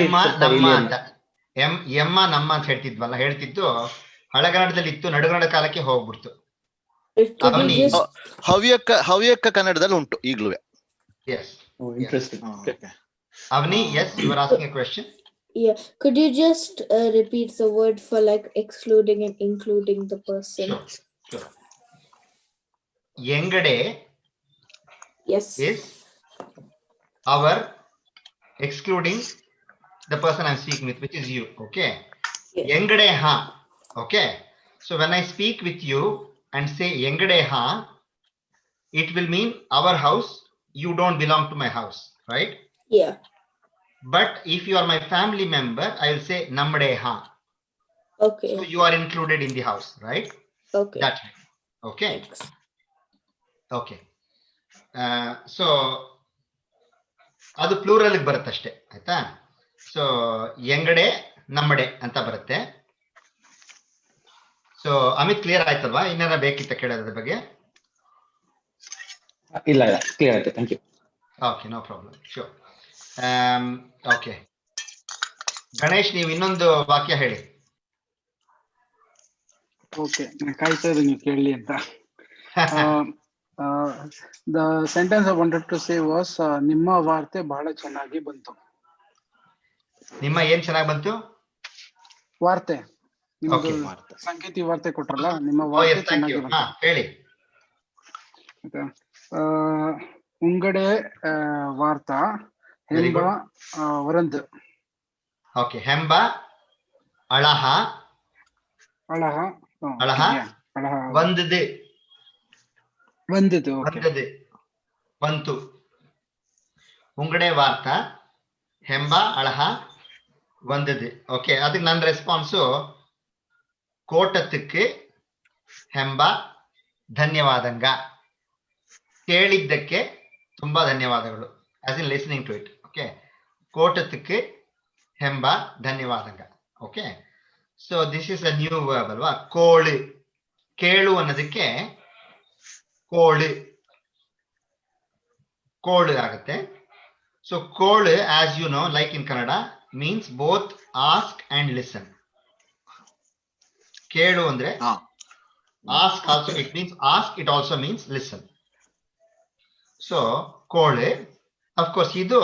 ಎಮ್ಮ ನಮ್ಮ ಅಂತ, ಎಮ್ಮ ನಮ್ಮ ಅಂತ ಹೇಳ್ತಿದ್ದು ಹಳಗನ್ನಡದಲ್ಲಿ ಇತ್ತು, ನಡುಗನ್ನಡ ಕಾಲಕ್ಕೆ ಹೋಗ್ಬಿಡ್ತು. ಹವ್ಯಕ ಕನ್ನಡದಲ್ಲಿ ಉಂಟು ಈಗಲೂ. Yes. Oh, interesting. Okay. Avni, yes, you were asking a question. Yeah, could you just repeat the word for like excluding and including the person? Sure. Engade, yes, is our excluding the person I'm speaking with, which is you. Okay. Yeah. Engade ha. Okay. So when I speak with you and say engade ha, it will mean our house. You don't belong to my house, right? Yeah. But if you are my family member, I will say nammade ha. Okay. So you are included in the house, right? Okay. That way. Okay. Thanks. Okay. So ಅದು plural ಬರುತ್ತಷ್ಟೇ, ಆಯ್ತಾ? So ಎಂಗಡೆ ನಮ್ಮಡೆ ಅಂತ ಬರುತ್ತೆ. So Amit, clear ಆಯ್ತಲ್ವಾ? ಇನ್ನೇನ ಬೇಕಿತ್ತ ಕೇಳೋದ್ರ ಬಗ್ಗೆ? ಇಲ್ಲ, clear ಆಯ್ತು, thank you. Okay, no problem, sure. Okay Ganesh, ನೀವು ಇನ್ನೊಂದು ವಾಕ್ಯ ಹೇಳಿ. ಓಕೆ, ನಾನು ಕಾಯ್ತಾ ಇದ್ದೀನಿ ನೀವು ಕೇಳಲಿ ಅಂತ. The sentence I wanted to say was ನಿಮ್ಮ ವಾರ್ತೆ ಬಹಳ ಚೆನ್ನಾಗಿ ಬಂತು. ನಿಮ್ಮ ಏನ್ ಚೆನ್ನಾಗಿ ಬಂತು? ವಾರ್ತೆ, ನಿಮ್ಮದು ಸಂಕೇತಿ ವಾರ್ತೆ ಕೊಟ್ರಲ್ಲ, ನಿಮ್ಮ ವಾರ್ತೆ ಚೆನ್ನಾಗಿ ಬಂತು. ಹೇಳಿ. ಉಂಗಡೆ ವಾರ್ತಾ ಹೆಂಬ ವರಂದ್. ಓಕೆ, ಹೆಂಬ ಅಳಹ ಅಳಹ ಅಳಹ ವಂದದು ವಂದದು ವಂದದು ಬಂತು. ಉಂಗಡೆ ವಾರ್ತಾ ಹೆಂಬ ಅಳಹ ವಂದದು. ಓಕೆ, ಅದಕ್ಕೆ ನನ್ನ ರೆಸ್ಪಾನ್ಸು ಕೋಟத்துக்கு ಹೆಂಬ ಧನ್ಯವಾದಂಗ. ಕೇಳಿದ್ದಕ್ಕೆ ತುಂಬಾ ಧನ್ಯವಾದಗಳು, as in listening to it. Okay, ಕೋಟத்துக்கு ಹೆಂಬ ಧನ್ಯವಾದಂಗ. Okay, so this is a new verb ಅಲ್ವಾ? ಕೋಳು, ಕೇಳು ಅನ್ನೋದಕ್ಕೆ ಕೋಳು, ಕೋಳು ಆಗುತ್ತೆ. ಸೊ ಕೋಳು, as you know, like in Kannada, means both ask and listen. ಕೇಳು ಅಂದ್ರೆ ask also, it means ask, it also means listen. So kole, of course, idu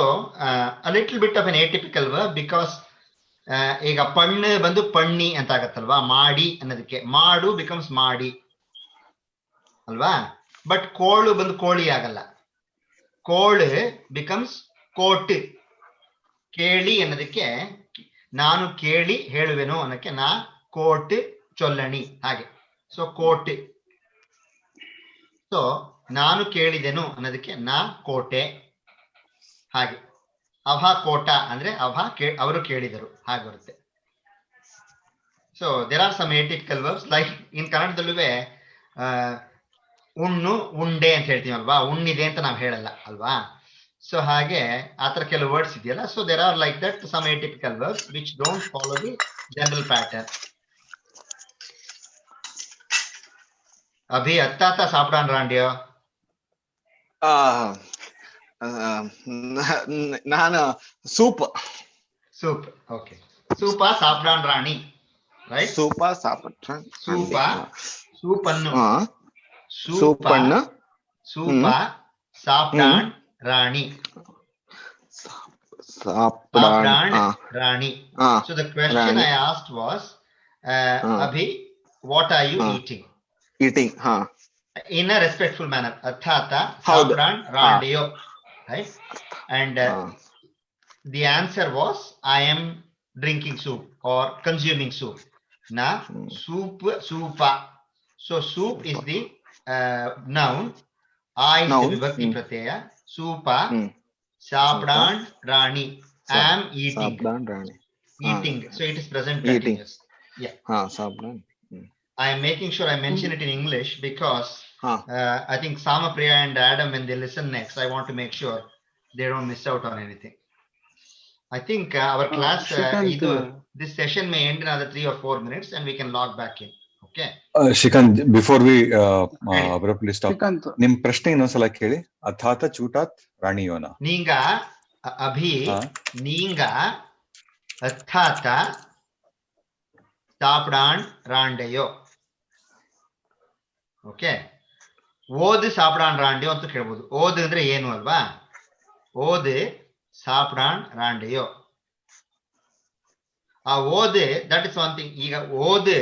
a little bit of an atypical verb because ega pannu bandu panni anta aguttallva. Maadi annadike maadu becomes maadi alva, but kolu bandu koli agalla. Kole becomes kotu. Keli ಅನ್ನೋದಕ್ಕೆ ನಾನು ಕೇಳಿ ಹೇಳುವೆನು ಅನ್ನಕ್ಕೆ ನಾ coat ಚೊಲ್ಲಣಿ, ಹಾಗೆ. So ಕೋಟೆ. So ನಾನು ಕೇಳಿದೆನು ಅನ್ನೋದಕ್ಕೆ ನಾ ಕೋಟೆ, ಹಾಗೆ. ಅಭ ಕೋಟ ಅಂದ್ರೆ ಅವರು ಕೇಳಿದರು, ಹಾಗೆ ಬರುತ್ತೆ. So there are some atypical verbs, like in ಕನ್ನಡದಲ್ಲೂ ಉಣ್ಣು ಉಂಡೆ ಅಂತ ಹೇಳ್ತೀವಲ್ವಾ, ಉಣ್ಣಿದೆ ಅಂತ ನಾವು ಹೇಳಲ್ಲ ಅಲ್ವಾ? ಸೊ ಹಾಗೆ ಆತರ ಕೆಲವು ವರ್ಡ್ಸ್ ಇದೆಯಲ್ಲ. So there are like that some atypical verbs which don't follow the general pattern. अभी अत्ता सापड़ान रांडियो ನಾನು ಸೂಪ್. ಓಕೆ, ಸೂಪ ಸಾಪಡಾನ್ ರಾಣಿ, ರೈಟ್? ಸೂಪ ಸಾಪಡಾನ್, ಸೂಪ ಸೂಪನ್ನು, ಸೂಪನ್ನು ಸೂಪ ಸಾಪಡಾನ್ ರಾಣಿ, ಸಾಪಡಾನ್ ರಾಣಿ. So the question I asked was, Abhi, what are you eating? Eating, In a respectful manner. Athata ಹೌದು. sapran randeyo. Right? And the answer was, I am drinking soup or consuming soup. Na soup, soupa. So soup is the noun. I is the vibhakti pratyaya. Soupa, sapran rani. I am eating. ಸಾಪ್ರಾನ್ ರಾಣಿ. Eating. So it is present Eating. continuous. Yeah. ಸಾಪ್ರಾನ್. I am making sure I mention it in English because I think Samapriya and Adam, when they listen next, I want to make sure they don't miss out on anything. I think our class, this session may end in another 3 or 4 minutes and we can log back in. Okay. Shrikant, before we abruptly stop, ನಿಮ್ ಪ್ರಶ್ನೆ ಇನ್ನೊಂದ್ಸಲ ಕೇಳಿ. ಅಥಾತ ಚೂಟಾತ್ ರಾಣಿಯೋನ. ನೀಂಗ Abhi ನೀಂಗ ಅಥಾತ ಸಾಪ್ರಾನ್ ರಾಂಡೆಯೋ. Okay. ಓದ್ ಸಾಪ್ರಾನ್ ರಾಂಡೆಯೋ ಅಂತ ಕೇಳ್ಬೋದು. ಓದ್ ಅಂದ್ರೆ ಏನು ಅಲ್ವಾ? ಓದ್ ಸಾಪ್ರಾನ್ ರಾಂಡೆಯೋ. ಆ ಓದ್, ದಟ್ ಇಸ್ ಒನ್ ಥಿಂಗ್. ಈಗ ಓದ್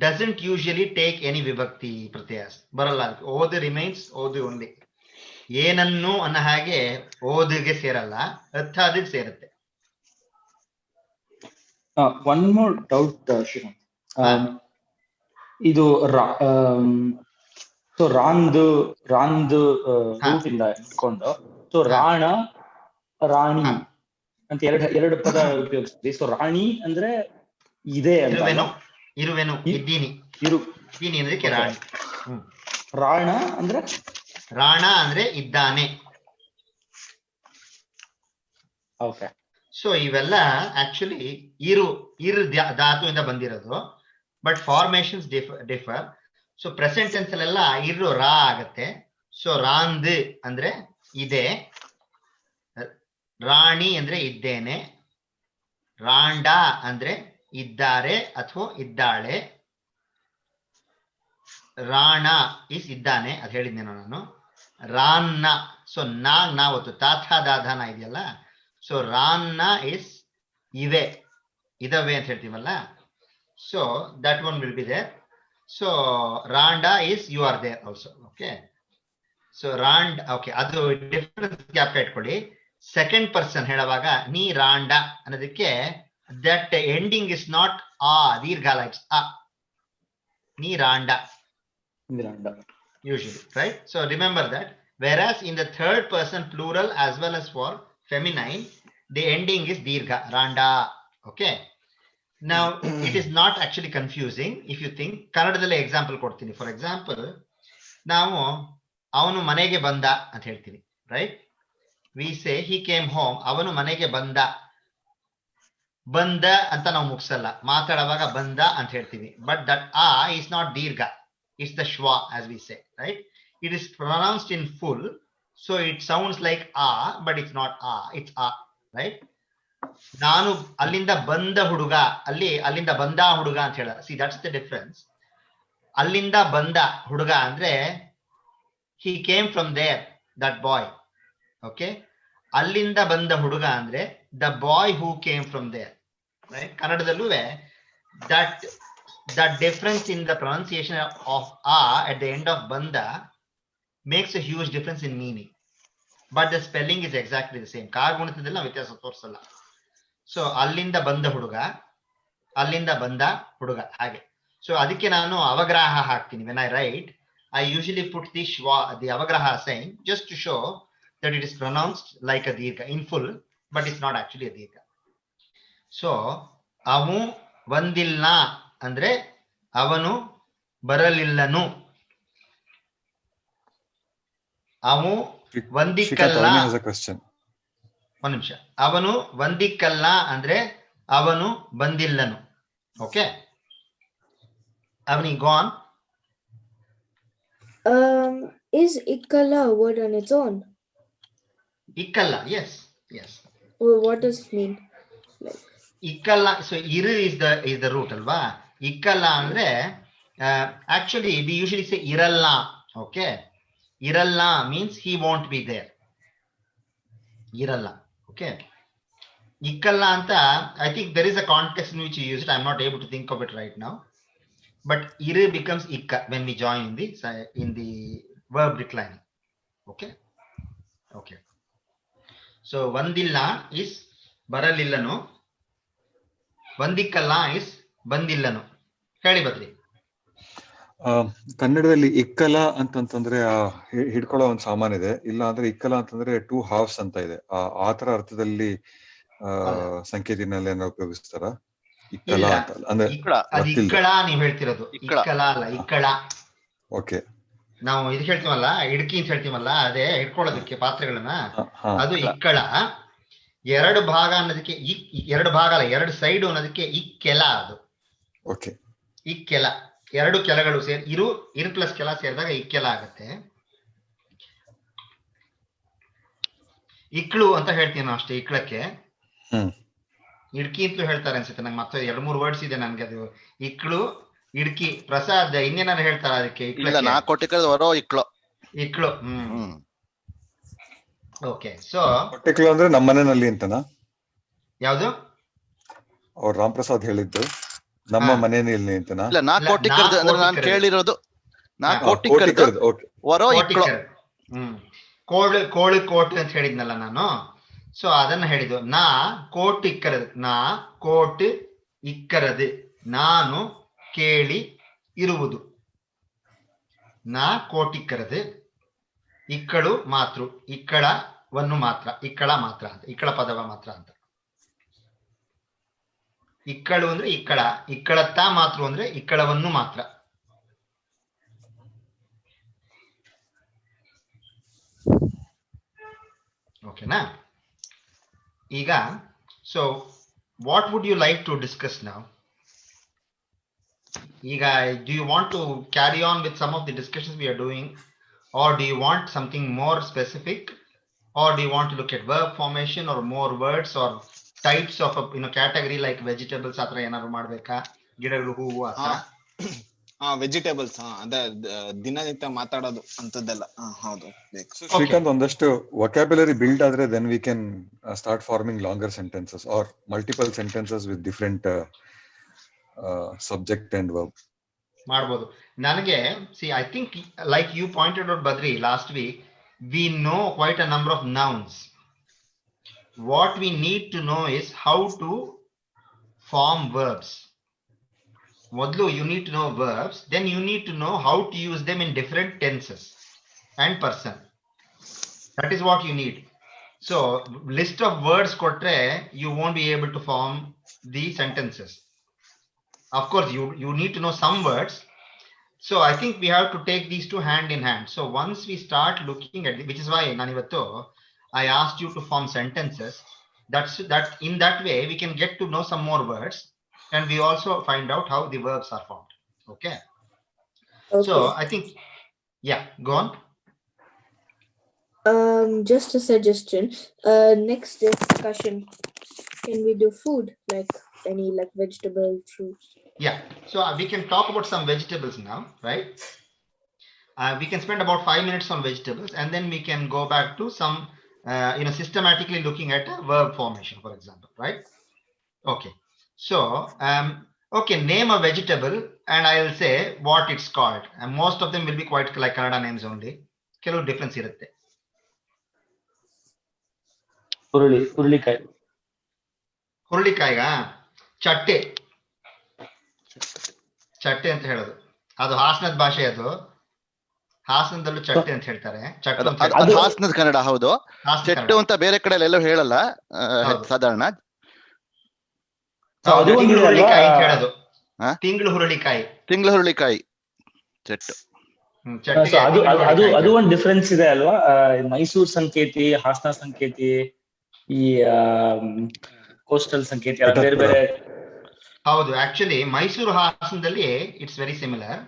ಡಸಂಟ್ ಯೂಶಲಿ ಟೇಕ್ ಎನಿ ವಿಭಕ್ತಿ ಪ್ರತ್ಯಯ ಬರಲ್ಲ. ಓದ್ ರಿಮೈನ್ಸ್ ಓದ್ ಓನ್ಲಿ. ಏನನ್ನು ಅನ್ನೋ ಹಾಗೆ ಓದಿಗೆ ಸೇರಲ್ಲ, ಅಥಾದಿಗೆ ಸೇರುತ್ತೆ. One more doubt Srikanth. ಇದು ಸೊ ರಾಂದ್ ರೂಟ್ ಇಂದ ಇಟ್ಕೊಂಡು ಸೊ ರಾಣ ರಾಣಿ ಅಂತ ಎರಡು ಪದ ಉಪಯೋಗಿಸ್ತೀವಿ. ಸೊ ರಾಣಿ ಅಂದ್ರೆ ಇದೆ ಅಂತ. ಇರುವೆನು, ಇದ್ದೀನಿ. ಇದ್ದೀನಿ ಅಂದ್ರೆ ರಾಣಿ. ರಾಣ ಅಂದ್ರೆ ರಾಣ ಅಂದ್ರೆ ಇದ್ದಾನೆ. ಓಕೆ. ಸೊ ಇವೆಲ್ಲ ಆಕ್ಚುಲಿ ಇರು ಧಾತುವಿಂದ ಬಂದಿರೋದು, but formations differ. So present tense ಅಲ್ಲೆಲ್ಲ ಇರು ರಾ ಆಗತ್ತೆ. ಸೊ ರಾಂದ್ ಅಂದ್ರೆ ಇದೆ, ರಾಣಿ ಅಂದ್ರೆ ಇದ್ದೇನೆ, ರಾಂಡ ಅಂದ್ರೆ ಇದ್ದಾರೆ ಅಥವಾ ಇದ್ದಾಳೆ, ರಾಣ ಇಸ್ ಇದ್ದಾನೆ, ಅದ್ ಹೇಳಿದ್ನೇನೋ ನಾನು. ರಾನ್ನ, ಸೊ ನಾ ಒತ್ತು ತಾಥಾ ದಾಧಾನ ಇದೆಯಲ್ಲ, ಸೊ ರಾನ್ನ ಇಸ್ ಇವೆ, ಇದವೆ ಅಂತ ಹೇಳ್ತೀವಲ್ಲ. So that one will be there. So ರಾಂಡ is you are there also. Okay. So ರಾಂಡ್, ಓಕೆ, ಅದು ಡಿಫರೆನ್ಸ್ ಗ್ಯಾಪ್ ಇಟ್ಕೊಳ್ಳಿ. ಸೆಕೆಂಡ್ ಪರ್ಸನ್ ಹೇಳುವಾಗ ನೀ ರಾಂಡ ಅನ್ನೋದಕ್ಕೆ ದಟ್ ಎಂಡಿಂಗ್ ಇಸ್ ನಾಟ್ ಆ ದೀರ್ಘಾಲ, ಇಟ್ಸ್ ಅ. ನೀ ರಾಂಡ usually, right? So remember that. Whereas in the third person plural as well as for feminine, the ending is dirgha, randa. Okay. Now it is not actually confusing if you think. Kannadadalli example ಕೊಡ್ತೀನಿ. For example, ನಾವು ಅವನು ಮನೆಗೆ ಬಂದ ಅಂತ ಹೇಳ್ತೀವಿ, right? We say he came home. ಅವನು ಮನೆಗೆ ಬಂದ. ಬಂದ ಅಂತ ನಾವು ಮುಗಿಸಲ್ಲ, ಮಾತಾಡುವಾಗ ಬಂದ ಅಂತ ಹೇಳ್ತೀವಿ. But that a is not dirgha. It's the shwa, as we say, right? It is pronounced in full, so it sounds like a, but it's not a, it's a, right? ನಾನು ಅಲ್ಲಿಂದ ಬಂದ ಹುಡುಗ, ಅಲ್ಲಿಂದ ಬಂದ ಹುಡುಗ ಅಂತ ಹೇಳ. See, that's the difference. ಅಲ್ಲಿಂದ ಬಂದ ಹುಡುಗ ಅಂದ್ರೆ he came from there, that boy. Okay? ಅಲ್ಲಿಂದ ಬಂದ ಹುಡುಗ ಅಂದ್ರೆ the boy who came from there, right? ಕನ್ನಡದಲ್ಲೂ that difference in the pronunciation of a at the end of banda makes a huge difference in meaning, but the spelling is exactly the same. ಕಾಗುಣಿತದಲ್ಲಿ ನಾವು ವ್ಯತ್ಯಾಸ ತೋರಿಸಲ್ಲ. So ಅಲ್ಲಿಂದ ಬಂದ ಹುಡುಗ, ಅಲ್ಲಿಂದ ಬಂದ ಹುಡುಗ ಹಾಗೆ. ಸೊ ಅದಕ್ಕೆ ನಾನು ಅವಗ್ರಹ ಹಾಕ್ತೀನಿ. when I write, I usually put the shwa, the avagraha sign, just to show that it is pronounced like a dirgha in full, but it's not actually a dirgha. So ಅವು ಬಂದಿಲ್ಲ ಅಂದ್ರೆ ಅವನು ಬರಲಿಲ್ಲನು. ಅವು ವಂದಿಕ್ಕಲ್ಲ, ಒಂದು ನಿಮಿಷ, ಅವನು ವಂದಿಕ್ಕಲ್ಲ ಅಂದ್ರೆ ಅವನು ಬಂದಿಲ್ಲನು. ಓಕೆ, ಅವನಿಗೆ gone. Is ikkalla a word on its own? Ikkalla, yes, yes. Well, what does it mean? Ikkalla, so iru is the root alva. Ikkalla andre actually we usually say iralla. Okay, iralla means he won't be there. Iralla. Okay, ikkalla anta, I think there is a context in which you use it. I'm not able to think of it right now. but ire becomes ikka when we join in the verb declining. Okay. Okay. So vandilla is baralillanu, ಬಂದಿಕ್ಕಲ್ಲ is ಬಂದಿಲ್ಲನು. ಹೇಳಿ ಬದ್ರಿ. ಕನ್ನಡದಲ್ಲಿ ಇಕ್ಕಲ ಅಂತಂತಂದ್ರೆ ಹಿಡ್ಕೊಳ್ಳೋ ಒಂದು ಸಾಮಾನ್ ಇದೆ, ಇಲ್ಲ ಅಂದ್ರೆ ಇಕ್ಕಲ ಅಂತಂದ್ರೆ two halves ಅಂತ ಇದೆ. ಆ ತರ ಅರ್ಥದಲ್ಲಿ ಸಂಕೇತಿನಲ್ಲಿ ಉಪಯೋಗಿಸ್ತಾರ? ಇಕ್ಕಲ ಅಂತ ಅಂದ್ರೆ ಇಕ್ಕಳ ನೀವ್ ಹೇಳ್ತಿರೋದು, ಇಕ್ಕಲ ಅಲ್ಲ, ಇಕ್ಕಳ. ಓಕೆ, ನಾವು ಇದು ಹೇಳ್ತೀವಲ್ಲ ಇಡ್ಕಿ ಅಂತ ಹೇಳ್ತೀವಲ್ಲ, ಅದೇ ಇಟ್ಕೊಳ್ಳೋದಕ್ಕೆ ಪಾತ್ರೆಗಳನ್ನ, ಅದು ಇಕ್ಕಳ. ಎರಡು ಭಾಗ ಅನ್ನೋದಕ್ಕೆ ಎರಡು ಭಾಗ ಅಲ್ಲ, ಎರಡು ಸೈಡ್ ಅನ್ನೋದಕ್ಕೆ ಇಕ್ಕೆಲ. ಅದು ಓಕೆ, ಇಕ್ಕೆಲ, ಎರಡು ಕೆಲಗಳು ಸೇರಿ ಇರು ಪ್ಲಸ್ ಕೆಲ ಸೇರಿದಾಗ ಇಕ್ಕೆಲ ಆಗುತ್ತೆ. ಇಕ್ಳು ಅಂತ ಹೇಳ್ತೀವಿ ನಾವು ಅಷ್ಟೇ. ಇಕ್ಳಕ್ಕೆ ಇಡ್ಕಿ ಅಂತಲೂ ಹೇಳ್ತಾರೆ ಅನ್ಸುತ್ತೆ ನಂಗೆ. ಮತ್ತೆ 2-3 ವರ್ಡ್ಸ್ ಇದೆ ನನ್ಗೆ. ಅದು ಇಕ್ಳು, ಇಡ್ಕಿ. ಪ್ರಸಾದ್ ಇನ್ನೇನಾರು ಹೇಳ್ತಾರ ಅದಕ್ಕೆ? ಇಕ್ಳು. ಓಕೆ. ಸೊ ಕೊಟ್ಟಿಕ್ಳು ಅಂದ್ರೆ ನಮ್ಮ ಮನೆಯಲ್ಲಿ ಅಂತನಾ? ಯಾವ್ದು? ಅವ್ರು ರಾಮ್ ಪ್ರಸಾದ್ ಹೇಳಿದ್ದು ನಮ್ಮ ಮನೆಯಲ್ಲಿ ಅಂತನಾ? ನಾನು ಕೇಳಿರೋದು ಕೋಳು ಕೋಟ್ ಅಂತ ಹೇಳಿದ್ನಲ್ಲ ನಾನು. ಸೊ ಅದನ್ನ ಹೇಳಿದ್ದು. ನಾ ಕೋಟ್ ಇಕ್ಕರದು, ನಾ ಕೋಟ್ ಇಕ್ಕರದು, ನಾನು ಕೇಳಿ ಇರುವುದು. ನಾ ಕೋಟ್ ಇಕ್ಕರದು, ಇಕ್ಕಳು ಮಾತೃ, ಇಕ್ಕಳವನ್ನು ಮಾತ್ರ, ಇಕ್ಕಳ ಮಾತ್ರ ಅಂತ, ಇಕ್ಕಳ ಪದವ ಮಾತ್ರ ಅಂತ. ಇಕ್ಕಳು ಅಂದ್ರೆ ಇಕ್ಕಳ, ಇಕ್ಕಳತ್ತ ಮಾತೃ ಅಂದ್ರೆ ಇಕ್ಕಳವನ್ನು ಮಾತ್ರ. ಓಕೆನಾ? ಈಗ so what would you like to discuss now? ಈಗ do you want to carry on with some of the discussions we are doing, or do you want something more specific, or do you want to look at verb formation or more words or types of category like vegetables ಆತರ ಏನಾದ್ರು ಮಾಡ್ಬೇಕಾ? ಗಿಡಗಳು, ಹೂವು ಆತರ. Vegetables ಅದೇ ದಿನನಿತ್ಯ ಮಾತಾಡೋದು ಅಂತದ್ದೆಲ್ಲ. ಹೌದು. ಶ್ರೀಕಾಂತ್, ಒಂದಷ್ಟು ವೊಕ್ಯಾಬ್ಯುಲರಿ ಬಿಲ್ಡ್ ಆದ್ರೆ then we can start forming longer sentences or multiple sentences with different subject and verb. ಮಾಡ್ಬೋದು. ನನಗೆ I think like you pointed out, Badri, last week, we know quite a number of nouns. What we need to know is how to form verbs. Modlu, you need to know verbs, then you need to know how to use them in different tenses and person. That is what you need. So list of words kotre, you won't be able to form the sentences. Of course you need to know some words. So I think we have to take these two hand in hand. So once we start looking at which is why nanivattu I asked you to form sentences. That in that way we can get to know some more words, and we also find out how the verbs are formed. Okay. So I think, yeah, go on. Just a suggestion. Next discussion, can we do food, like any like vegetable, fruits? Yeah. So we can talk about some vegetables now, right? We can spend about 5 minutes on vegetables, and then we can go back to some systematically looking at a verb formation, for example, right? Okay. So okay, name a vegetable and I will say what it's called, and most of them will be quite like Kannada names only. Kelu difference irutte. ಹುರುಳಿಕಾಯಿಗ ಚಟ್ಟೆ ಅಂತ ಹೇಳೋದು. ಅದು ಹಾಸನದ ಭಾಷೆ. ಅದು ಹಾಸನದಲ್ಲೂ ಚಟ್ಟೆ ಅಂತ ಹೇಳ್ತಾರೆ. ಹಾಸನದ ಕನ್ನಡ. ಹೌದು. ಚಟ್ಟು ಅಂತ ಬೇರೆ ಕಡೆ ಎಲ್ಲೂ ಹೇಳಲ್ಲ ಸಾಧಾರಣ. ಹುರುಳಿಕಾಯಿ ಅಂತ ಹೇಳೋದು. ತಿಂಗಳು ಹುರುಳಿಕಾಯಿ ಚಟ್ಟು. ಅದು ಒಂದು ಡಿಫ್ರೆನ್ಸ್ ಇದೆ ಅಲ್ವಾ? ಮೈಸೂರು ಸಂಕೇತಿ, ಹಾಸನ ಸಂಕೇತಿ, ಈ ಕೋಸ್ಟಲ್ ಸಂಕೇತಿ ಬೇರೆ ಬೇರೆ. ಹೌದು. ಆಕ್ಚುಲಿ ಮೈಸೂರು ಹಾಸನದಲ್ಲಿ it's very similar.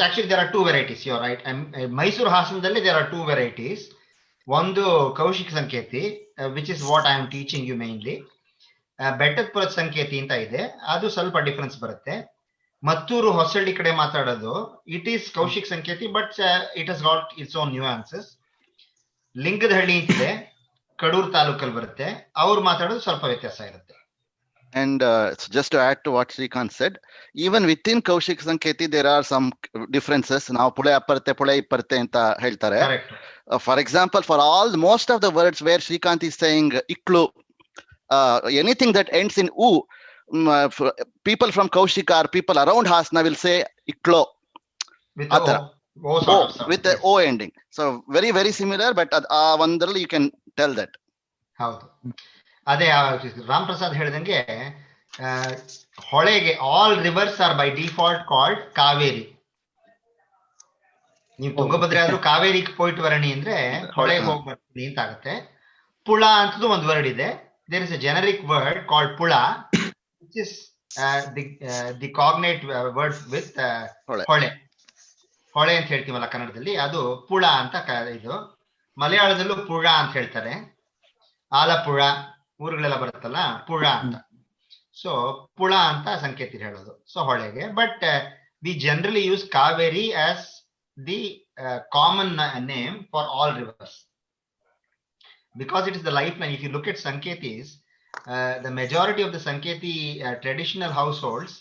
Actually there are two varieties. You're right. Mysore Hasanadalli there are two varieties. One Kaushik Sanketi, which is what I am teaching you mainly. Bettatpura Sanketi anta ide, adu ಸ್ವಲ್ಪ difference ಬರುತ್ತೆ. Matturu Hosalli kade ಮಾತಾಡೋದು, it is Kaushik Sanketi, but it has got its own nuances. Lingadhalli ಇದೆ, ಕಡೂರ್ ತಾಲೂಕಲ್ಲಿ ಬರುತ್ತೆ. ಅವ್ರು ಮಾತಾಡೋದು ಸ್ವಲ್ಪ ವ್ಯತ್ಯಾಸ ಇರುತ್ತೆ. And so just to add to what Srikanth said, even within Kaushik Sanketi, there are some differences. Now, pule aparte, pule ipparte anta heltare. For example, for most of the words where Srikanth is saying iklu, anything that ends in u, people from Kaushika or people around Hasna will say iklo. With with the O ending. So very, very similar, but ಒಂದರಲ್ಲಿ you can tell that. ಹೌದು, ಅದೇ ರಾಮ್ ಪ್ರಸಾದ್ ಹೇಳಿದಂಗೆ ಹೊಳೆಗೆ all rivers are by default called Kaveri. ನೀವು ತುಂಗಭದ್ರೆ ಆದ್ರೂ Kaveri poet ವರಣಿ ಅಂದ್ರೆ ಹೊಳೆಗೆ ಹೋಗಿ ಬರ್ತೀನಿ ಅಂತ ಆಗುತ್ತೆ. ಪುಳ ಅಂತದ್ದು ಒಂದು ವರ್ಡ್ ಇದೆ. There is a generic word called ಪುಳ, which is the cognate word with ಹೊಳೆ. ಹೊಳೆ ಅಂತ ಹೇಳ್ತೀವಲ್ಲ ಕನ್ನಡದಲ್ಲಿ, ಅದು ಪುಳ ಅಂತ ಇದು. ಮಲಯಾಳದಲ್ಲೂ ಪುಳ ಅಂತ ಹೇಳ್ತಾರೆ. ಆಲಪುಳ ಊರುಗಳೆಲ್ಲ ಬರುತ್ತಲ್ಲ, ಪುಳ ಅಂತ. ಸೊ ಪುಳ ಅಂತ ಸಂಕೇತಿ ಹೇಳೋದು ಸೊ ಹೊಳೆಗೆ. But we generally use Kaveri as the common name for all rivers, because it is the lifeline. If you look at Sankethis, the majority of the Sanketi traditional households,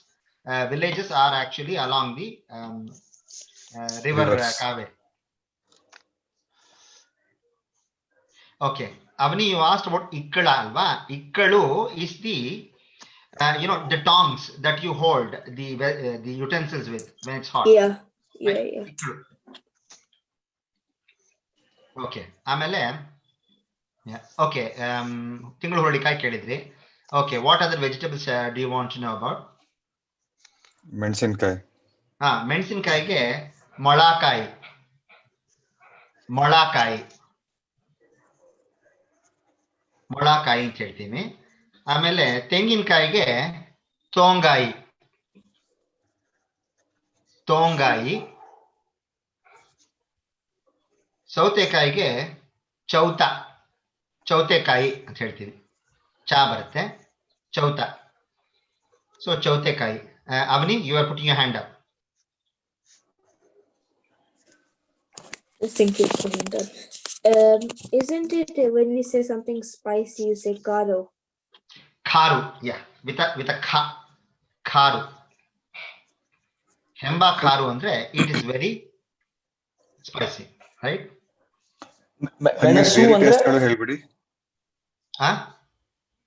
villages are actually along the river Kaveri. Okay, Avni, you asked about ikkala alva. Ikkalu is the the tongs that you hold the utensils with when it's hot. Yeah. Okay, ಆಮೇಲೆ okay, ತಿಂಗಳು ಹುರುಳಿಕಾಯಿ ಕೇಳಿದ್ರಿ. Okay, what other vegetables do you want to know about? ಮೆಣಸಿನಕಾಯಿ. ಮೆಣಸಿನಕಾಯಿಗೆ ಮೊಳಕಾಯಿ ಅಂತ ಹೇಳ್ತೀವಿ. ಆಮೇಲೆ ತೆಂಗಿನಕಾಯಿಗೆ ತೋಂಗಾಯಿ. ಸೌತೆಕಾಯಿಗೆ ಚೌತೆಕಾಯಿ ಅಂತ ಹೇಳ್ತೀವಿ. ಚಾ ಬರುತ್ತೆ, ಚೌತ. So ಚೌತೆಕಾಯಿ. Avni, you are putting your hand up. Thank you, isn't it when we say something spicy, you say karo? Kharu, yeah, with a kha. Kharu. Hemba kharu andre it is very spicy, right? ಮೆಣಸು ಅಂದ್ರೆ ಹೇಳ್ಬಿಡಿ.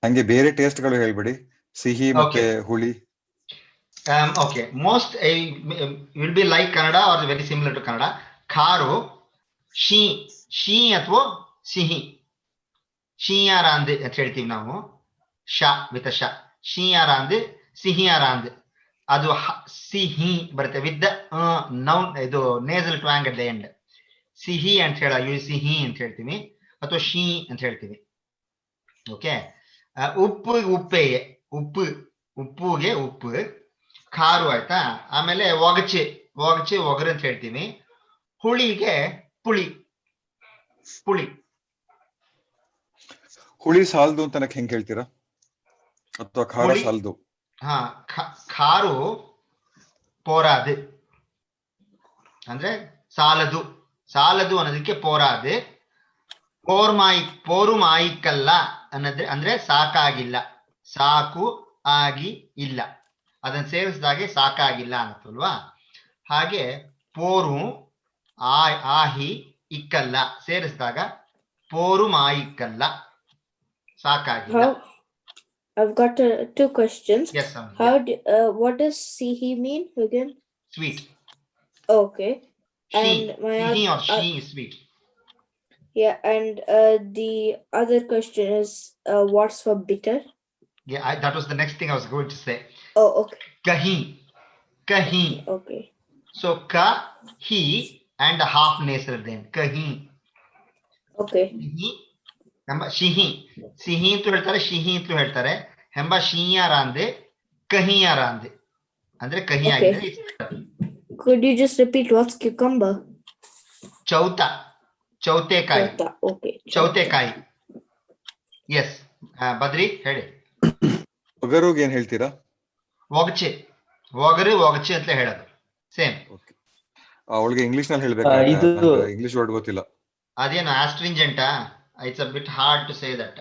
ಹಂಗೆ ಬೇರೆ taste ಗಳು ಹೇಳ್ಬಿಡಿ, ಸಿಹಿ ಮತ್ತೆ ಹುಳಿ. Okay, most will be like Kannada or very similar to Kannada. Kharu, ಶೀ ಅಥವಾ ಸಿಹಿ, ಶೀಯಾರಾಂದ್ ಅಂತ ಹೇಳ್ತೀವಿ ನಾವು. ಶ ವಿತ್ ಶ, ಶೀಯಾರಾಂದ್, ಸಿಹಿಯಾರಾಂದ್. ಅದು ಸಿಹಿ ಬರುತ್ತೆ ವಿತ್ ನೌನ್, ಇದು ನೇಸಲ್ ಟ್ವಾಂಗ್ ಅಟ್ ದ ಎಂಡ್. ಸಿಹಿ ಅಂತ ಹೇಳ, ಸಿಹಿ ಅಂತ ಹೇಳ್ತೀವಿ ಅಥವಾ ಶೀ ಅಂತ ಹೇಳ್ತೀವಿ. ಓಕೆ, ಉಪ್ಪುಗೆ ಉಪ್ಪು, ಖಾರು ಆಯ್ತಾ. ಆಮೇಲೆ ಒಗಚೆ ಒಗರು ಅಂತ ಹೇಳ್ತೀವಿ. ಹುಳಿಗೆ ಹುಳಿ ಸಾಲ್ದು ಅಂತ ಹೆಂಗ್ ಹೇಳ್ತೀರಾ? ಅಥವಾ ಖಾರ ಸಾಲ್ದು? ಖಾರು ಪೋರಾದು ಅಂದ್ರೆ ಸಾಲದು ಅನ್ನೋದಕ್ಕೆ ಪೋರಾದು. ಪೋರು ಮಾಯಿಕಲ್ಲ ಅನ್ನೋದ್ರೆ ಅಂದ್ರೆ ಸಾಕಾಗಿಲ್ಲ, ಸಾಕು ಆಗಿ ಇಲ್ಲ, ಅದನ್ನ ಸೇರಿಸಿದಾಗೆ ಸಾಕಾಗಿಲ್ಲ ಅನ್ನತ್ತಲ್ವಾ. ಹಾಗೆ ಪೋರು ಆಹಿ ಇಕ್ಕಲ್ಲ ಸೇರಿಸಿದಾಗ ಪೋರು ಮಾಯಿಕ್ಕಲ್ಲ, ಸಾಕಾಗಿಲ್ಲ. I've got two questions. Yes, what does sihi mean again? Sweet. Okay. Sihi or she is sweet. Yeah, and the other question is what's for bitter? Yeah, that was the next thing I was going to say. Oh, okay. Kahi. Okay. So ka, he and a half nasal then. Kahi. Okay. ಸಿಹಿ ಅಂತ ಹೇಳ್ತಾರೆ, ಶಿಹಿ ಅಂತ ಹೇಳ್ತಾರೆ. ಹೆಂಬ ಶೀಯಾರಾಂದೆ, ಕಹಿಯಾರಾಂದೆ ಅಂದ್ರೆ ಕಹಿ ಆಗಿದೆ. Could you just repeat what's cucumber? ಚೌತೆಕಾಯಿ. Okay. ಚೌತೆಕಾಯಿ. ಎಸ್, ಬದ್ರಿ ಹೇಳಿ. ಒಗರುಗೆ ಏನ್ ಹೇಳ್ತೀರಾ? ಒಗಚೆ ಅಂತ ಹೇಳೋದು ಸೇಮ್. ಅವಳಿಗೆ ಇಂಗ್ಲಿಷ್ ನಲ್ಲಿ ಹೇಳ್ಬೇಕು, ಇಂಗ್ಲಿಷ್ ವರ್ಡ್ ಗೊತ್ತಿಲ್ಲ. ಅದೇನು ಆಸ್ಟ್ರಿಂಜೆಂಟಾ? It's a bit hard to say that.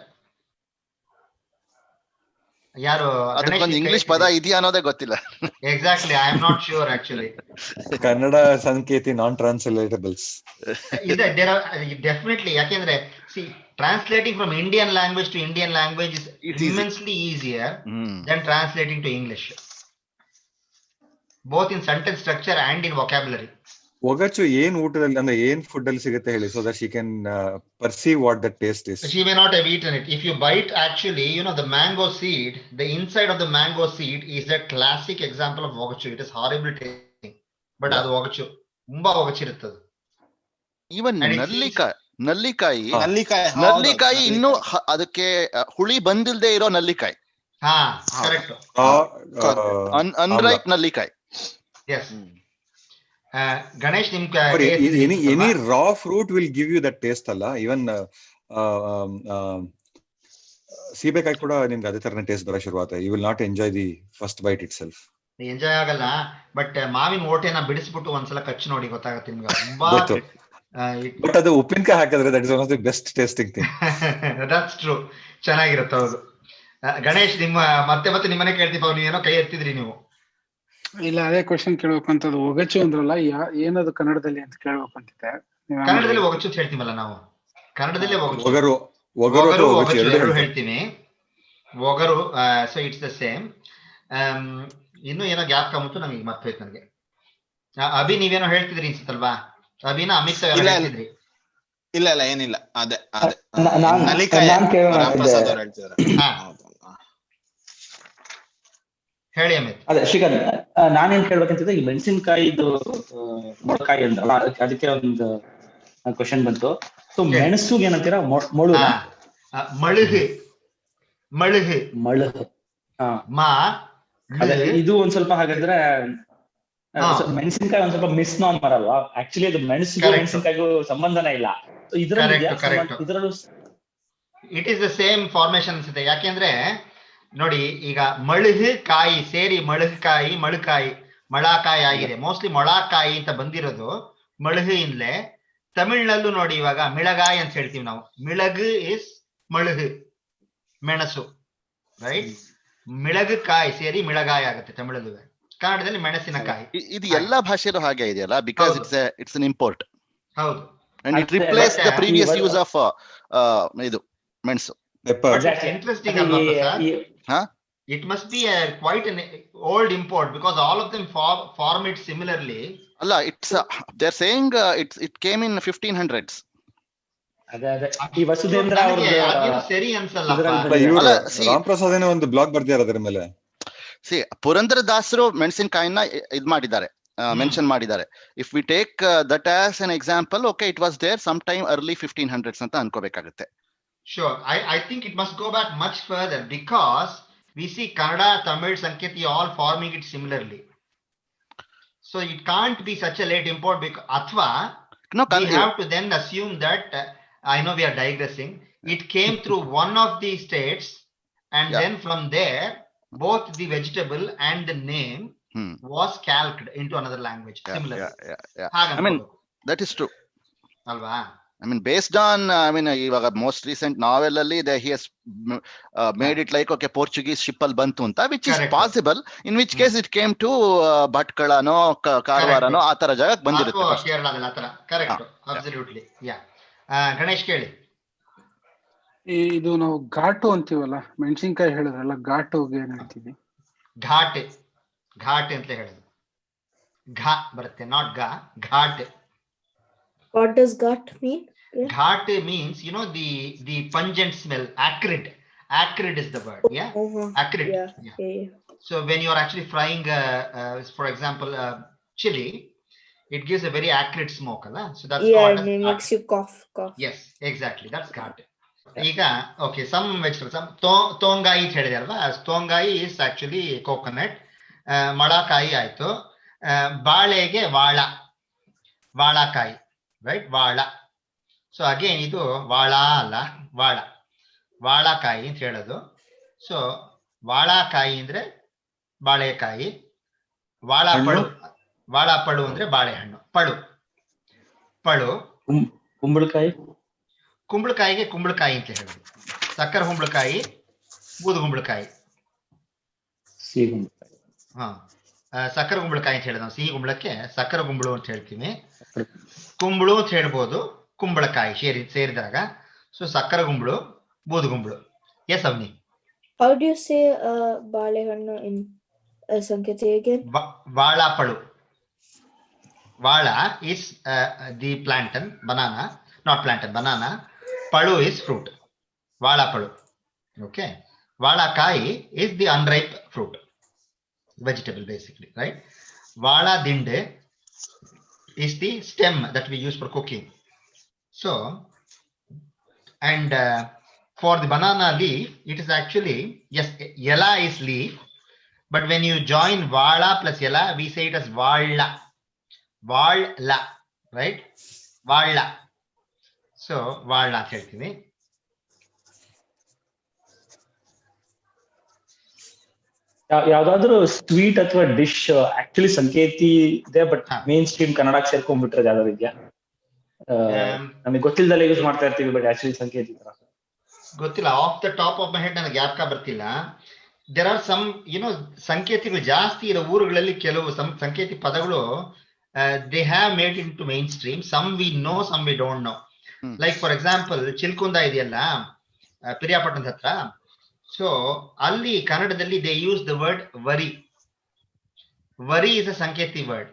ಯಾರು ಅದಕ್ಕೊಂದು ಇಂಗ್ಲಿಷ್ ಪದ ಇದೆಯಾ ಅನ್ನೋದೇ ಗೊತ್ತಿಲ್ಲ. Exactly, I am not sure actually. Kannada Sankethi non translatables ಇದೆ, ಡೆಫಿನೆಟ್ಲಿ. ಯಾಕೆಂದ್ರೆ see, translating from Indian language to Indian language is immensely easier than translating to English, both in sentence structure and in vocabulary. ಒಗಚು ಏನ್ ಊಟದಲ್ಲಿ ಅಂದ್ರೆ ಏನ್ food ಅಲ್ಲಿ ಸಿಗುತ್ತೆ ಹೇಳಿ, so that she can perceive what the taste is. She may not have eaten it. If you bite, actually, you know, the mango seed, the inside of the mango seed is a classic example of ogachu. It is horrible tasting, but adu ogachu ತುಂಬಾ ಒಗಚಿರುತ್ತದೆ. Even ನಲ್ಲಿಕಾಯಿ ಇನ್ನು ಅದಕ್ಕೆ ಹುಳಿ ಬಂದಿಲ್ದೇ ಇರೋ ನಲ್ಲಿಕಾಯಿ. ಹಾ, correct. Unripe ನಲ್ಲಿಕಾಯಿ. S. Ganesh, ನಿಮ್ any raw fruit will give you that taste ಅಲ್ಲ. even ಸೀಬೆಕಾಯಿ ಕೂಡ ನಿಮ್ಗೆ ಅದೇ ತರನೇ ಟೇಸ್ಟ್ ಬರ ಶುರುವಾಗುತ್ತೆ. you will not enjoy the first bite itself. Enjoy ಆಗಲ್ಲ, ಬಟ್ ಮಾವಿನ ಓಟೆನ ಬಿಡಿಸ್ಬಿಟ್ಟು ಒಂದ್ಸಲ ಕಚ್ಚಿ ನೋಡಿ, ಗೊತ್ತಾಗುತ್ತೆ ನಿಮ್ಗೆ. ತುಂಬಾ ಬಟ್ ಅದು ಉಪ್ಪಿನಕಾಯಿ ಹಾಕಿದ್ರೆ that is one of the best tasting thing. That's true. ಚೆನ್ನಾಗಿರುತ್ತೆ, ಹೌದು. ಗಣೇಶ್, ನಿಮ್ಮ ಮತ್ತೆ ನಿಮ್ಮನೆ ಕೇಳ್ತೀವಿ. ನೀವು ಏನೋ ಕೈ ಎತ್ತಿದ್ರಿ ನೀವು. ಇಲ್ಲ, ಅದೇ ಕ್ವಶನ್ ಕೇಳ್ಬೇಕು ಅಂತ. ಅದು ಒಗಚು ಅಂದ್ರಲ್ಲ, ಏನದು ಕನ್ನಡದಲ್ಲಿ ಅಂತ ಕೇಳ್ಬೇಕು ಅಂತಿದ್ದೆ. ಕನ್ನಡದಲ್ಲಿ ಒಗಚು ಅಂತ ಹೇಳ್ತೀವಲ್ಲ ನಾವು. ಕನ್ನಡದಲ್ಲೇ ಒಗರು ಎರಡು ಹೇಳ್ತೀನಿ. ಒಗರು, ಸೊ ಇಟ್ಸ್ ದ ಸೇಮ್. ಇನ್ನು ಏನೋ ಗ್ಯಾಪ್ ಕಮ್ಮತ್ತು ನಮಗೆ ಮರ್ತೋಯ್ತು ನನಗೆ. ಅಭಿ, ನೀವೇನೋ ಹೇಳ್ತಿದ್ರಿ ಅನ್ಸುತ್ತಲ್ವಾ? ಅಭಿನ ಅಮಿತ್ ಹೇಳ್ತಿದ್ರಿ. ಇಲ್ಲ ಏನಿಲ್ಲ, ಅದೇ ಹೇಳಿ ಅಮಿತ್. ಅದೇ ಶ್ರೀಕಾಂತ್, ನಾನೇನ್ ಕೇಳ್ಬೇಕಂತಿದ್ದೆ, ಈ ಮೆಣಸಿನಕಾಯಿದು ಮೊಳಕಾಯಿ ಅಂದ್ರಲ್ಲ, ಅದಕ್ಕೆ ಒಂದು ಕ್ವಶನ್ ಬಂತು. ಸೊ ಮೆಣಸುಗೆ ಏನಂತೀರಾ? ಮಳುಹು. ಅದೇ ಇದು ಒಂದ್ ಸ್ವಲ್ಪ ಹಾಗಾದ್ರೆ ಮೆಣಸಿನಕಾಯಿ ಒಂದ್ ಸ್ವಲ್ಪ ಮಿಸ್ ನಾರ್ಮರ್ ಅಲ್ವಾ? ಆಕ್ಚುಲಿ ಅದು ಮೆಣಸಿನಕಾಯಿಗೂ ಸಂಬಂಧನೇ ಇಲ್ಲ. ಇದರಲ್ಲೂ it is the same formation ಅನ್ಸುತ್ತೆ. ಯಾಕೆಂದ್ರೆ ನೋಡಿ, ಈಗ ಮಳುಹು ಕಾಯಿ ಸೇರಿ ಮಳಕಾಯಿ ಆಗಿದೆ. ಮೋಸ್ಟ್ಲಿ ಮೊಳಕಾಯಿ ಅಂತ ಬಂದಿರೋದು ಮಳುಹು ಇಂದಲೇ. ತಮಿಳ್ನಲ್ಲೂ ನೋಡಿ, ಇವಾಗ ಮಿಳಗಾಯಿ ಅಂತ ಹೇಳ್ತೀವಿ ನಾವು. ಮಿಳಗು ಇಸ್ ಮಳುಹು, ಮೆಣಸು, ರೈಟ್? ಮಿಳಗು ಕಾಯಿ ಸೇರಿ ಮಿಳಗಾಯಿ ಆಗುತ್ತೆ ತಮಿಳಲ್ಲೂ. ಕನ್ನಡದಲ್ಲಿ ಮೆಣಸಿನಕಾಯಿ. ಇದು ಎಲ್ಲಾ ಭಾಷೆಯಲ್ಲೂ ಹಾಗೆ ಇದೆಯಲ್ಲ, ಬಿಕಾಸ್ ಇಟ್ಸ್ ಅನ್ ಇಂಪೋರ್ಟ್. ಹೌದು. And it replaced the previous use of idu mensu. Interesting alva sir. It must be quite an old import, because all of them form it similarly. Alla, it's they're saying it came in 1500s. ಅದೇ ಈ ವಸುಧೇಂದ್ರ ಅವ್ರದ್ದು ಸರಿ ಅನ್ಸಲ್ಲ. ರಾಮ್ ಪ್ರಸಾದ್ ಏನೋ ಒಂದು blog ಬರ್ದಿದ್ದಾರೆ ಅದರ ಮೇಲೆ. ಪುರಂದರದಾಸರು ಮೆಣಸಿನಕಾಯಿನ ಇದ್ ಮಾಡಿದ್ದಾರೆ, ಮೆನ್ಷನ್ ಮಾಡಿದ್ದಾರೆ. If we take that as an example, okay, it was there some time early 1500s ಅಂತ ಅನ್ಕೋಬೇಕಾಗುತ್ತೆ. Sure, I think it must go back much further, because we see Kannada, Tamil, Sanketi all forming it similarly. So it can't be such a late import, because athwa we have to then assume that I know we are digressing. It came through one of these states, and then from there both the vegetable and the name was calqued into another language. Similar. I mean, that is true. Alva? I mean, based on, ivaga most recent novel alli he has made it like, okay, Portuguese ship al bantu anta, which is possible, in which case it came to Bhatkalano, Karwarano, ಆ ತರ ಜಾಗಕ್ಕೆ ಬಂದಿರುತ್ತೆ. ಕೇರಳದಲ್ಲಿ ಆ ತರ. Correct, absolutely. ಯಾ. ಗಣೇಶ್ ಕೇಳಿ. ಇದು ನಾವು ಘಾಟು ಅಂತೀವಲ್ಲ, ಮೆಣಸಿನಕಾಯಿ ಹೇಳಿದ್ರಲ್ಲ, ಘಾಟುಗೆ ಏನ್ ಹೇಳ್ತೀವಿ? ಘಾಟ್ ಅಂತ ಹೇಳೋದು. ಘಾ ಬರುತ್ತೆ, ನಾಟ್ ಗಾ. Ghat. What does ghat mean? Ghat means, you know, the pungent smell, acrid. Acrid is the word. Yeah. Acrid. Yeah. So when you are actually frying, for example, chili, it gives a very acrid smoke, so that's called. Yeah, it makes you cough. Yes, exactly. That's ghat. ಈಗ okay, some vegetables, some tongai ಅಂತ ಹೇಳಿದೆ ಅಲ್ವಾ? tongai is actually coconut. ಮಳಕಾಯಿ ಆಯ್ತು. ಬಾಳೆಗೆ ವಾಳಕಾಯಿ, right? ವಾಳ. So again ಇದು ವಾಳ ಅಲ್ಲ, ವಾಳಕಾಯಿ ಅಂತ ಹೇಳೋದು. So ವಾಳಕಾಯಿ ಅಂದ್ರೆ ಬಾಳೆಕಾಯಿ. ವಾಳಪಳು ಅಂದ್ರೆ ಬಾಳೆಹಣ್ಣು. ಪಳು. ಕುಂಬಳಕಾಯಿಗೆ ಕುಂಬಳಕಾಯಿ ಅಂತ ಹೇಳೋದು. ಸಕ್ಕರೆ ಕುಂಬಳಕಾಯಿ, ಬೂದು ಕುಂಬಳಕಾಯಿ. ಹಾ ಸಕ್ಕರೆ ಕುಂಬಳಕಾಯಿ ಅಂತ ಹೇಳಿದ ನಾವು. ಸಿಹಿ ಕುಂಬಳಕ್ಕೆ ಸಕ್ಕರೆ ಕುಂಬಳು ಅಂತ ಹೇಳ್ತೀವಿ. ಕುಂಬಳು ಅಂತ ಹೇಳ್ಬೋದು, ಕುಂಬಳಕಾಯಿ ಸೇರಿದಾಗ. ಸೊ ಸಕ್ಕರೆ ಕುಂಬಳು, ಬೂದುಗುಂಬಳು. Yes Avani. How do you say ಬಾಳೆಹಣ್ಣು in Sanketi again? Vaalapalu. Vaala is the plantain, banana, not plantain, banana. Palu is fruit. Vaalapalu. Okay. Vaalakai is the unripe fruit, vegetable basically, right? Vaala dinde is the stem that we use for cooking. So, and for the banana leaf, it is actually, yes, yela is leaf, but when you join vaala plus yela, we say it as vaalla. Vaalla, right? Vaalla. So, vaalla ಅಂತ ಹೇಳ್ತೀವಿ. ಯಾವ್ದಾದ್ರು sweet ಅಥವಾ dish actually Sanketi ಇದೆ but main stream ಕನ್ನಡಕ್ಕೆ ಸೇರ್ಕೊಂಡ್ಬಿಟ್ರೆ ಯಾವ್ದಾದ್ರು ಇದೆಯಾ? ನಮಗೆ ಗೊತ್ತಿಲ್ಲದಲ್ಲೇ use ಮಾಡ್ತಾ ಇರ್ತೀವಿ ಬಟ್ ಆಕ್ಚುಲಿ ಸಂಕೇತಿ ಗೊತ್ತಿಲ್ಲ. Of the top of my head ನನಗೆ ಜ್ಞಾಪಕ ಬರ್ತಿಲ್ಲ. ದೇರ್ ಆರ್ ಸಮ್ ಸಂಕೇತಿಗಳು ಜಾಸ್ತಿ ಇರೋ ಊರುಗಳಲ್ಲಿ ಕೆಲವು ಸಂಕೇತಿ ಪದಗಳು they have made into mainstream. Some we know, some we don't know. Like for example Chilkunda ಇದೆಯಲ್ಲ ಪಿರಿಯಾಪಟ್ಟಣದ ಹತ್ರ. ಸೊ ಅಲ್ಲಿ ಕನ್ನಡದಲ್ಲಿ ದೇ ಯೂಸ್ ದ ವರ್ಡ್ ವರಿ. ವರಿ ಇಸ್ ಅ ಸಂಕೇತಿ ವರ್ಡ್.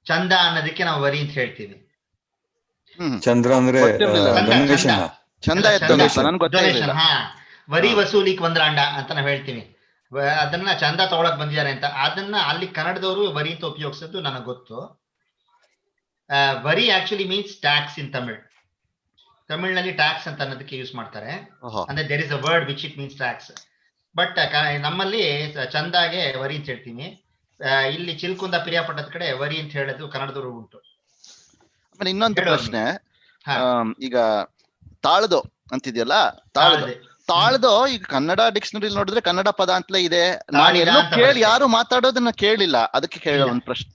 ಚಂದ ಅನ್ನೋದಕ್ಕೆ ನಾವು ವರಿ ಅಂತ ಹೇಳ್ತೀವಿ. ಚಂದ್ರ ಅಂದ್ರೆ ಡೊನೇಷನ್. ಹಾ, ವರಿ ವಸೂಲಿಕ್ ಒಂದ್ರಾಂಡ ಅಂತ ನಾವ್ ಹೇಳ್ತೀವಿ. ಅದನ್ನ ಚಂದ ತಗೊಳಕ್ ಬಂದಿದ್ದಾರೆ ಅಂತ. ಅದನ್ನ ಅಲ್ಲಿ ಕನ್ನಡದವರು ವರಿ ಅಂತ ಉಪಯೋಗಿಸೋದು ನನಗೆ ಗೊತ್ತು. ವರಿ actually means tax in Tamil. ತಮಿಳ್ನಲ್ಲಿ ಟ್ಯಾಕ್ಸ್ ಅಂತ ಅನ್ನೋದಕ್ಕೆ ಯೂಸ್ ಮಾಡ್ತಾರೆ. ಅಂದ್ರೆ there is a word which it means tax. But ನಮ್ಮಲ್ಲಿ ಚಂದಾಗೆ ವರಿ ಅಂತ ಹೇಳ್ತೀವಿ. ಇಲ್ಲಿ ಚಿಲ್ಕುಂದ ಪಿರಿಯಾಪಟ್ಟಣದ ಕಡೆ ವರಿ ಅಂತ ಹೇಳೋದು ಕನ್ನಡದವರು ಉಂಟು. ಆಮೇಲೆ ಇನ್ನೊಂದು ಪ್ರಶ್ನೆ, ಈಗ ತಾಳ್ದು ಅಂತಿದೆಯಲ್ಲ, ತಾಳ್ದು ಈಗ ಕನ್ನಡ ಡಿಕ್ಷನರಿ ನೋಡಿದ್ರೆ ಕನ್ನಡ ಪದ ಅಂತಲೇ ಇದೆ. ನಾನು ಎಲ್ಲೂ ಕೇಳಿ ಯಾರು ಮಾತಾಡೋದನ್ನ ಕೇಳಿಲ್ಲ, ಅದಕ್ಕೆ ಕೇಳೋ ಒಂದು ಪ್ರಶ್ನೆ.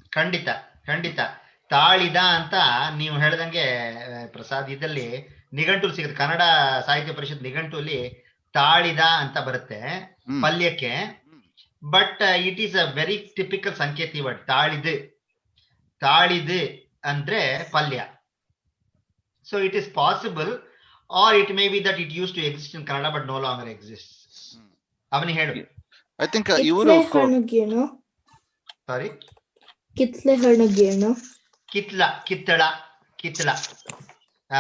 ಖಂಡಿತ ತಾಳಿದ ಅಂತ ನೀವು ಹೇಳ್ದಂಗೆ ಪ್ರಸಾದ್, ಇದಲ್ಲಿ ನಿಘಂಟು ಸಿಗುತ್ತೆ. ಕನ್ನಡ ಸಾಹಿತ್ಯ ಪರಿಷತ್ ನಿಘಂಟುಲಿ ತಾಳಿದ ಅಂತ ಬರುತ್ತೆ ಪಲ್ಯಕ್ಕೆ. But it is a very typical Sankethi word. ತಾಳಿದು ಅಂದ್ರೆ ಪಲ್ಯ. So it is possible, or it may be that it used to exist in Kannada but no longer exists. Avani hedu. I think ivaru sorry, ಕಿತ್ಲೆ ಹಣ್ಣಗೇನು? ಕಿತ್ತಳ.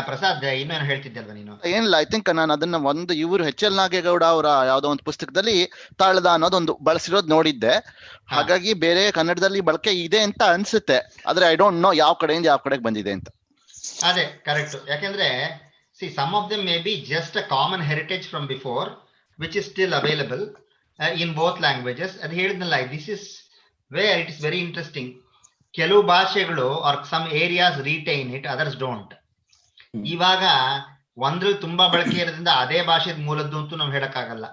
ಪ್ರಸಾದ್ ಇನ್ನೇನು ಹೇಳ್ತಿದ್ದಲ್ವ ನೀನು? ಏನಿಲ್ಲ, ಐ ಥಿಂಕ್ ನಾನು ಅದನ್ನ ಒಂದು ಇವರು H.L. ನಾಗೇಗೌಡ ಅವರ ಯಾವ್ದೋ ಒಂದು ಪುಸ್ತಕದಲ್ಲಿ ತಾಳದ ಅನ್ನೋದೊಂದು ಬಳಸಿರೋದು ನೋಡಿದ್ದೆ. ಹಾಗಾಗಿ ಬೇರೆ ಕನ್ನಡದಲ್ಲಿ ಬಳಕೆ ಇದೆ ಅಂತ ಅನ್ಸುತ್ತೆ. ಆದ್ರೆ ಐ ಡೋಂಟ್ ನೋ ಯಾವ ಕಡೆಯಿಂದ ಯಾವ ಕಡೆಗೆ ಬಂದಿದೆ ಅಂತ. ಅದೇ ಕರೆಕ್ಟ್. ಯಾಕಂದ್ರೆ see, some of them may be just a common heritage from before, which is still available in both languages. And here this is where it is very interesting. Kelu ಭಾಷೆಗಳು or some areas retain it, others don't. ಇವಾಗ ಒಂದ್ರಲ್ಲಿ ತುಂಬಾ ಬಳಕೆ ಇರೋದ್ರಿಂದ ಅದೇ ಭಾಷೆದ ಮೂಲದ್ದು ಅಂತೂ ನಾವು ಹೇಳಕ್ಕಾಗಲ್ಲ.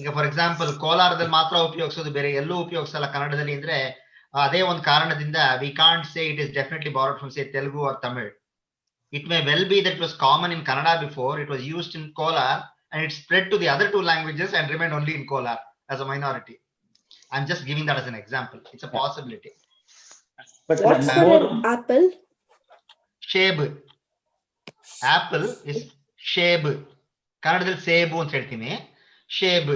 ಈಗ ಫಾರ್ ಎಕ್ಸಾಂಪಲ್ ಕೋಲಾರದಲ್ಲಿ ಮಾತ್ರ ಉಪಯೋಗಿಸೋದು, ಬೇರೆ ಎಲ್ಲೂ ಉಪಯೋಗಿಸಲ್ಲ ಕನ್ನಡದಲ್ಲಿ ಅಂದ್ರೆ ಅದೇ ಒಂದು ಕಾರಣದಿಂದ we can't say it is definitely borrowed from say Telugu or Tamil. It may well be that it was common in Kannada before, it was used in Kolar, and it spread to the other two languages and remained only in Kolar as a minority. I'm just giving that as an example. It's a possibility. But what's for an apple? Sheb. Apple is sheb. Kannadadalli sebu anta heltini. Sheb.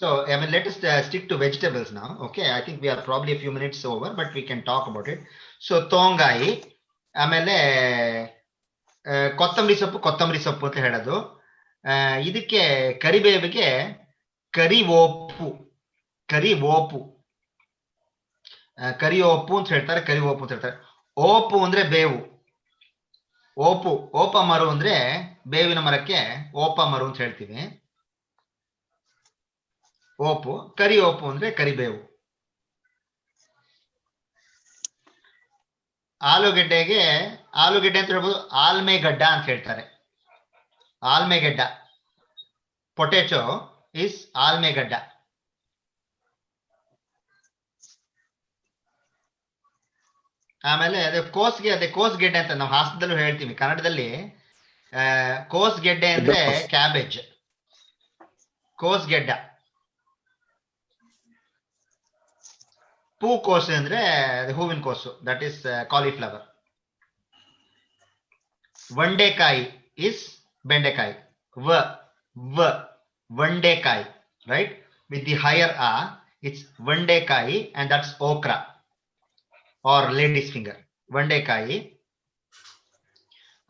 So, I mean, let us stick to vegetables now. Okay, I think we are probably a few minutes over, but we can talk about it. So, tongai. ಆಮೇಲೆ ಕೊತ್ತಂಬರಿ ಸೊಪ್ಪು ಅಂತ ಹೇಳೋದು. ಇದಕ್ಕೆ ಕರಿಬೇವಿಗೆ ಕರಿಓಪು ಅಂತ ಹೇಳ್ತಾರೆ. ಕರಿಓಪು ಅಂತ ಹೇಳ್ತಾರೆ. ಓಪು ಅಂದ್ರೆ ಬೇವು. ಓಪ ಮರು ಅಂದ್ರೆ ಬೇವಿನ ಮರಕ್ಕೆ ಓಪ ಮರು ಅಂತ ಹೇಳ್ತೀವಿ. ಕರಿಓಪು ಅಂದ್ರೆ ಕರಿಬೇವು. ಆಲೂಗೆಡ್ಡೆ ಅಂತ ಹೇಳ್ಬೋದು. ಆಲ್ಮೆಗಡ್ಡ ಅಂತ ಹೇಳ್ತಾರೆ. ಆಲ್ಮೆಗಡ್ಡ, ಪೊಟೆಟೊ ಇಸ್ ಆಲ್ಮೆಗಡ್ಡ. ಆಮೇಲೆ ಅದೇ ಕೋಸ್ಗೆಡ್ಡೆ ಅಂತ ನಾವು ಹಾಸನದಲ್ಲೂ ಹೇಳ್ತೀವಿ. ಕನ್ನಡದಲ್ಲಿ ಕೋಸ್ಗೆಡ್ಡೆ ಅಂದ್ರೆ ಕ್ಯಾಬೇಜ್. ಕೋಸ್ಗೆಡ್ಡ. ಹೂಕೋಸು ಅಂದ್ರೆ ಹೂವಿನ ಕೋಸು, ದಟ್ ಈಸ್ ಕಾಲಿಫ್ಲವರ್. ವಂಡೆಕಾಯಿ is ಬೆಂಡೆಕಾಯಿ. ವಂಡೆಕಾಯಿ, right? With the higher a, it's ವಂಡೆಕಾಯಿ and that's okra or lady's finger. ವಂಡೆಕಾಯಿ.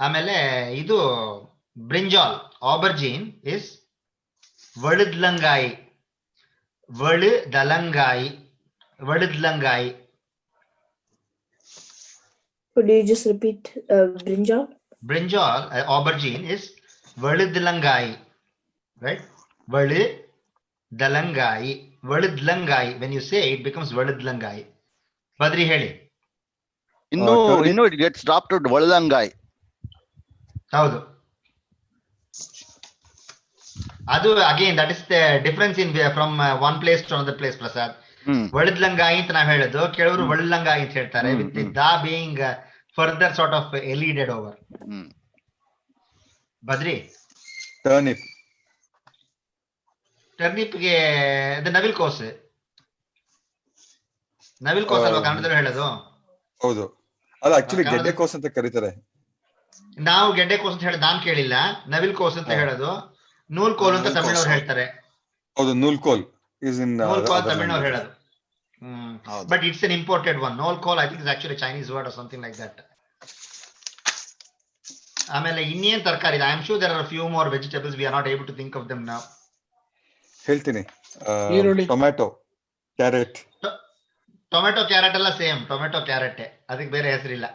ಆಮೇಲೆ ಇದು ಬ್ರಿಂಜಾಲ್, ಆಬರ್ಜೀನ್ is ವಳದ್ಲಂಗಾಯಿ. ವಳದಲಂಗಾಯಿ. Could you just repeat brinjal? Brinjal, aubergine is Validlangai, right? Validlangai. Validlangai. When you say it becomes Validlangai. Badri heli. ಇನ್ನು it gets dropped to Validlangai. ಹೌದು. ಅದು again that is the difference in from one place to another place, Prasad. ವಳದ್ಲಂಗಾಯಿ ಅಂತ ನಾವ್ ಹೇಳೋದು, ಕೆಲವರು ವಳ್ಳಂಗಾಯಿ ಅಂತ ಹೇಳ್ತಾರೆ, with the being further sort of elided over. Badri ಟರ್ನಿಪ್ಗೆ ನವಿಲ್ ಕೋಸ್ ಅಲ್ವಾ ಕನ್ನಡದಲ್ಲಿ ಹೇಳೋದು? ಹೌದು, ಅದು ಆಕ್ಚುಲಿ ಗೆಡ್ಡೆ ಕೋಸ್ ಅಂತ ಕರೀತಾರೆ. ನಾವು ಗೆಡ್ಡೆ ಕೋಸ್ ಅಂತ ಹೇಳೋದು ನಾನ್ ಕೇಳಿಲ್ಲ, ನವಿಲ್ ಕೋಸ್ ಅಂತ ಹೇಳೋದು. ನೂಲ್ ಕೋಲ್ ಅಂತ ತಮಿಳ್ನವ್ರು ಹೇಳ್ತಾರೆ. ಹೌದು, ನೂಲ್ಕೋಲ್ ತಮಿಳ್ನವ್ರು ಹೇಳೋದು. But it's an imported one. Nolkol, I think, is actually a Chinese word or something like that. ಆಮೇಲೆ ಇನ್ನೇನ್ ತರಕಾರಿ ಇದೆ? I am sure there are a few more vegetables. We are not able to think of them now. ಹೇಳ್ತೀನಿ. Tomato, carrot. Tomato carrot ಎಲ್ಲ same, tomato carrot, ಅದಕ್ಕೆ ಬೇರೆ ಹೆಸರಿಲ್ಲ.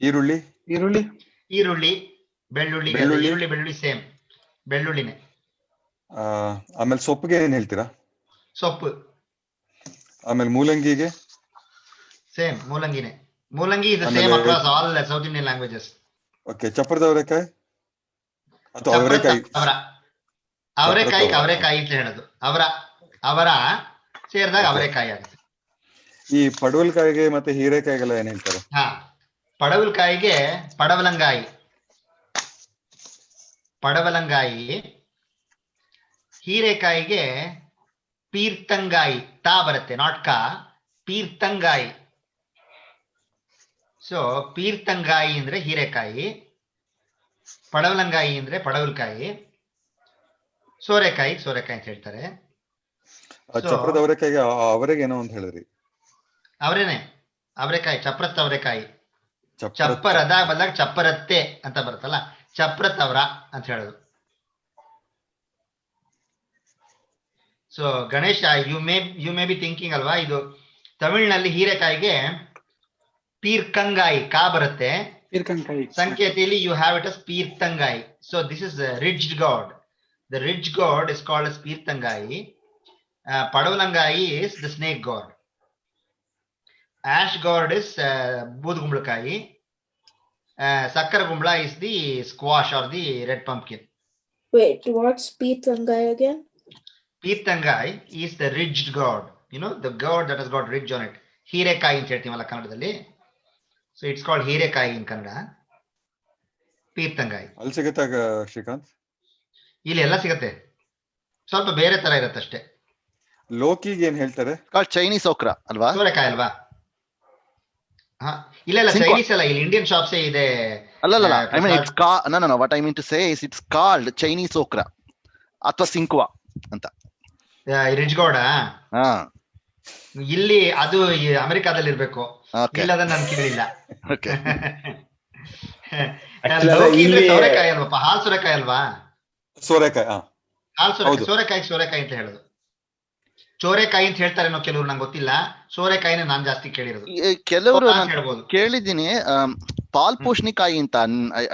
ಈರುಳ್ಳಿ, ಬೆಳ್ಳುಳ್ಳಿ ಸೇಮ್, ಬೆಳ್ಳುಳ್ಳಿನೇ. ಆಮೇಲೆ ಸೊಪ್ಪಿಗೆ ಏನ್ ಹೇಳ್ತೀರಾ? ಸೊಪ್ಪು. ಆಮೇಲೆ ಮೂಲಂಗಿಗೆ ಸೇಮ್, ಮೂಲಂಗಿನೇ. ಮೂಲಂಗಿ is the same across all South Indian languages. Okay. ಚಪ್ಪರದ ಅವರೆಕಾಯಿ ಅಥವಾ ಅವರೆಕಾಯಿ ಅಂತ ಹೇಳೋದು. ಅವರ ಸೇರಿದಾಗ ಅವರೆಕಾಯಿ ಆಗುತ್ತೆ. ಈ ಪಡವಲಕಾಯಿಗೆ ಮತ್ತೆ ಹೀರೆಕಾಯಿಗೆಲ್ಲ ಏನ್ ಹೇಳ್ತಾರೆ? ಪಡವಲಕಾಯಿಗೆ ಪಡವಲಂಗಾಯಿ, ಹೀರೆಕಾಯಿಗೆ ಪೀರ್ತಂಗಾಯಿ. ತಾ ಬರುತ್ತೆ, ನಾಟ್ ಕಾ, ಪೀರ್ತಂಗಾಯಿ. ಸೊ ಪೀರ್ತಂಗಾಯಿ ಅಂದ್ರೆ ಹೀರೆಕಾಯಿ, ಪಡವಲಂಗಾಯಿ ಅಂದ್ರೆ ಪಡವಲಕಾಯಿ, ಸೋರೆಕಾಯಿ ಅಂತ ಹೇಳ್ತಾರೆ. ಚಪ್ರದ ಅವರೆಕಾಯಿಗೆ ಅವರೆಗೆ ಏನೋ ಅಂತ ಹೇಳಿದ್ರಿ. ಅವರೇನೆ ಅವರೆಕಾಯಿ, ಚಪ್ರತ್ ಅವರೆಕಾಯಿ. ಚಪ್ಪರದ ಬದಲಾಗಿ ಚಪ್ಪರತ್ತೆ ಅಂತ ಬರುತ್ತಲ್ಲ, ಚಪ್ರತ್ ಅವರ ಅಂತ ಹೇಳೋದು. So Ganesha, you may be thinking ಅಲ್ವಾ, ಇದು ತಮಿಳಿನಲ್ಲಿ ಹೀರೆಕಾಯಿಗೆ ಪೀರ್ಕಂಗಾಯಿ ಕಾ ಬರುತ್ತೆ, ಸಂಕೇತಿಯಲ್ಲಿ ಯು ಹ್ಯಾವ್ ಇಟ್ ಅಸ್ ಪೀರ್ತಂಗಾಯಿ. So this is ridged gourd. The ridge gourd is called as ಪೀರ್ತಂಗಾಯಿ. ಪಡವಲಂಗಾಯಿ is the snake gourd. Ash gourd is ಬೂದ್ಗುಂಬಳಕಾಯಿ. ಸಕ್ಕರ ಗುಂಬಳ is the squash or the red pumpkin. Wait, what's Pīrtangai again? Pīrtangai is the ridged god. You know, the god that has got ridge on it. ಹೀರೆಕಾಯಿ ಅಂತ ಹೇಳ್ತೀವಲ್ಲ ಕನ್ನಡದಲ್ಲಿ. So it's called ಹೀರೆಕಾಯಿ ಇನ್ ಕನ್ನಡ. ಪೀರ್ತಂಗಾಯಿ ಅಲ್ಲಿ ಸಿಗುತ್ತೆ ಶ್ರೀಕಾಂತ್? ಇಲ್ಲಿ ಎಲ್ಲ ಸಿಗತ್ತೆ, ಸ್ವಲ್ಪ ಬೇರೆ ತರ ಇರುತ್ತೆ ಅಷ್ಟೇ. ಲೋಕಿಗೆ ಏನ್ ಹೇಳ್ತಾರೆ? ಚೈನೀಸ್ ಓಕ್ರಾ ಅಲ್ವಾ? ಸೋರೆಕಾಯಿ ಅಲ್ವಾ? ಇಲ್ಲ ಚೈನೀಸ್ ಅಲ್ಲ, ಇಲ್ಲಿ ಇಂಡಿಯನ್ ಶಾಪ್ಸ್ ಇದೆ. ಅಲ್ಲ, I mean it's no what I mean to say is it's called Chinese okra ಅಥವಾ ಸಿಂಕ್ವಾ ಅಂತ. ರಿಜ್ ಗೌಡ ಇಲ್ಲಿ ಅದು ಅಮೆರಿಕಾದಲ್ಲಿ ಇರ್ಬೇಕು, ಇಲ್ಲದ ನಾನು ಕೇಳಿಲ್ಲ. ಸೋರೆಕಾಯಿ ಅಲ್ವಾ? ಹಾಲ್ ಸೋರೆಕಾಯಿ ಅಲ್ವಾ? ಸೋರೆಕಾಯಿ ಅಂತ ಹೇಳುದು. ಚೋರೆಕಾಯಿ ಅಂತ ಹೇಳ್ತಾರೇನೋ ಕೆಲವರು, ನಂಗೆ ಗೊತ್ತಿಲ್ಲ. ಸೋರೆಕಾಯಿನ ನಾನ್ ಜಾಸ್ತಿ ಕೇಳಿರೋದು. ಕೆಲವರು ಕೇಳಿದ್ದೀನಿ ಪಾಲ್ ಪೂಷ್ಣಿಕಾಯಿ ಅಂತ.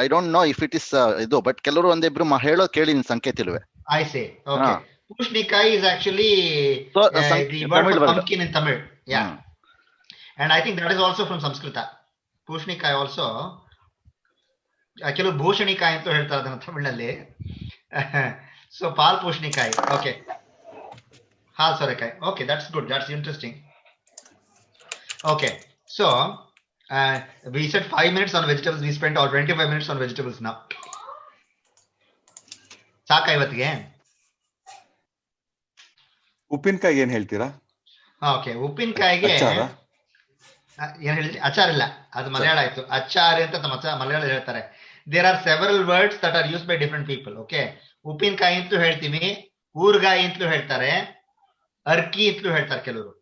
I don't know if it is ಇದು, ಬಟ್ ಕೆಲವರು ಒಂದಿಬ್ರು ಹೇಳೋ ಕೇಳಿದೀನಿ ಸಂಕೇತಿಲ್ವೇ. I say okay. Pushnikai is actually the word for pumpkin in Tamil. Yeah. And I think that is also from Sanskrita. Pushnikai also. ಕೆಲವು ಭೂಷಣಿಕಾಯಿ ಅಂತ ಹೇಳ್ತಾರೆ ಅದನ್ನ ತಮಿಳಿನಲ್ಲಿ. ಸೊ ಪಾಲ್ ಪೂಷ್ಣಿಕಾಯಿ. ಓಕೆ. ಹಾಲ್ ಸೋರೆಕಾಯಿ. Okay, that's good. That's interesting. Okay. So we said 5 minutes on vegetables. We spent all 25 minutes on vegetables now. ಸಾಕಾ ಇವತ್ತಿಗೆ? ಉಪ್ಪಿನಕಾಯಿ ಏನ್ ಹೇಳ್ತೀರಾ? ಓಕೆ, ಉಪ್ಪಿನಕಾಯಿಗೆ ಅಚಾರ? ಏನ್ ಹೇಳಿದ್ರಿ? ಅಚಾರ್ ಇಲ್ಲ, ಅದು ಮಲಯಾಳ ಆಯ್ತು. ಅಚಾರ್ ಅಂತ ಮಲಯಾಳ ಹೇಳ್ತಾರೆ. There are several words that are use by different people. Okay, ಉಪ್ಪಿನಕಾಯಿ ಅಂತಲೂ ಹೇಳ್ತೀವಿ, ಊರ್ಗಾಯಿ ಅಂತಲೂ ಹೇಳ್ತಾರೆ, ಅರ್ಕಿ ಅಂತಲೂ ಹೇಳ್ತಾರೆ ಕೆಲವರು.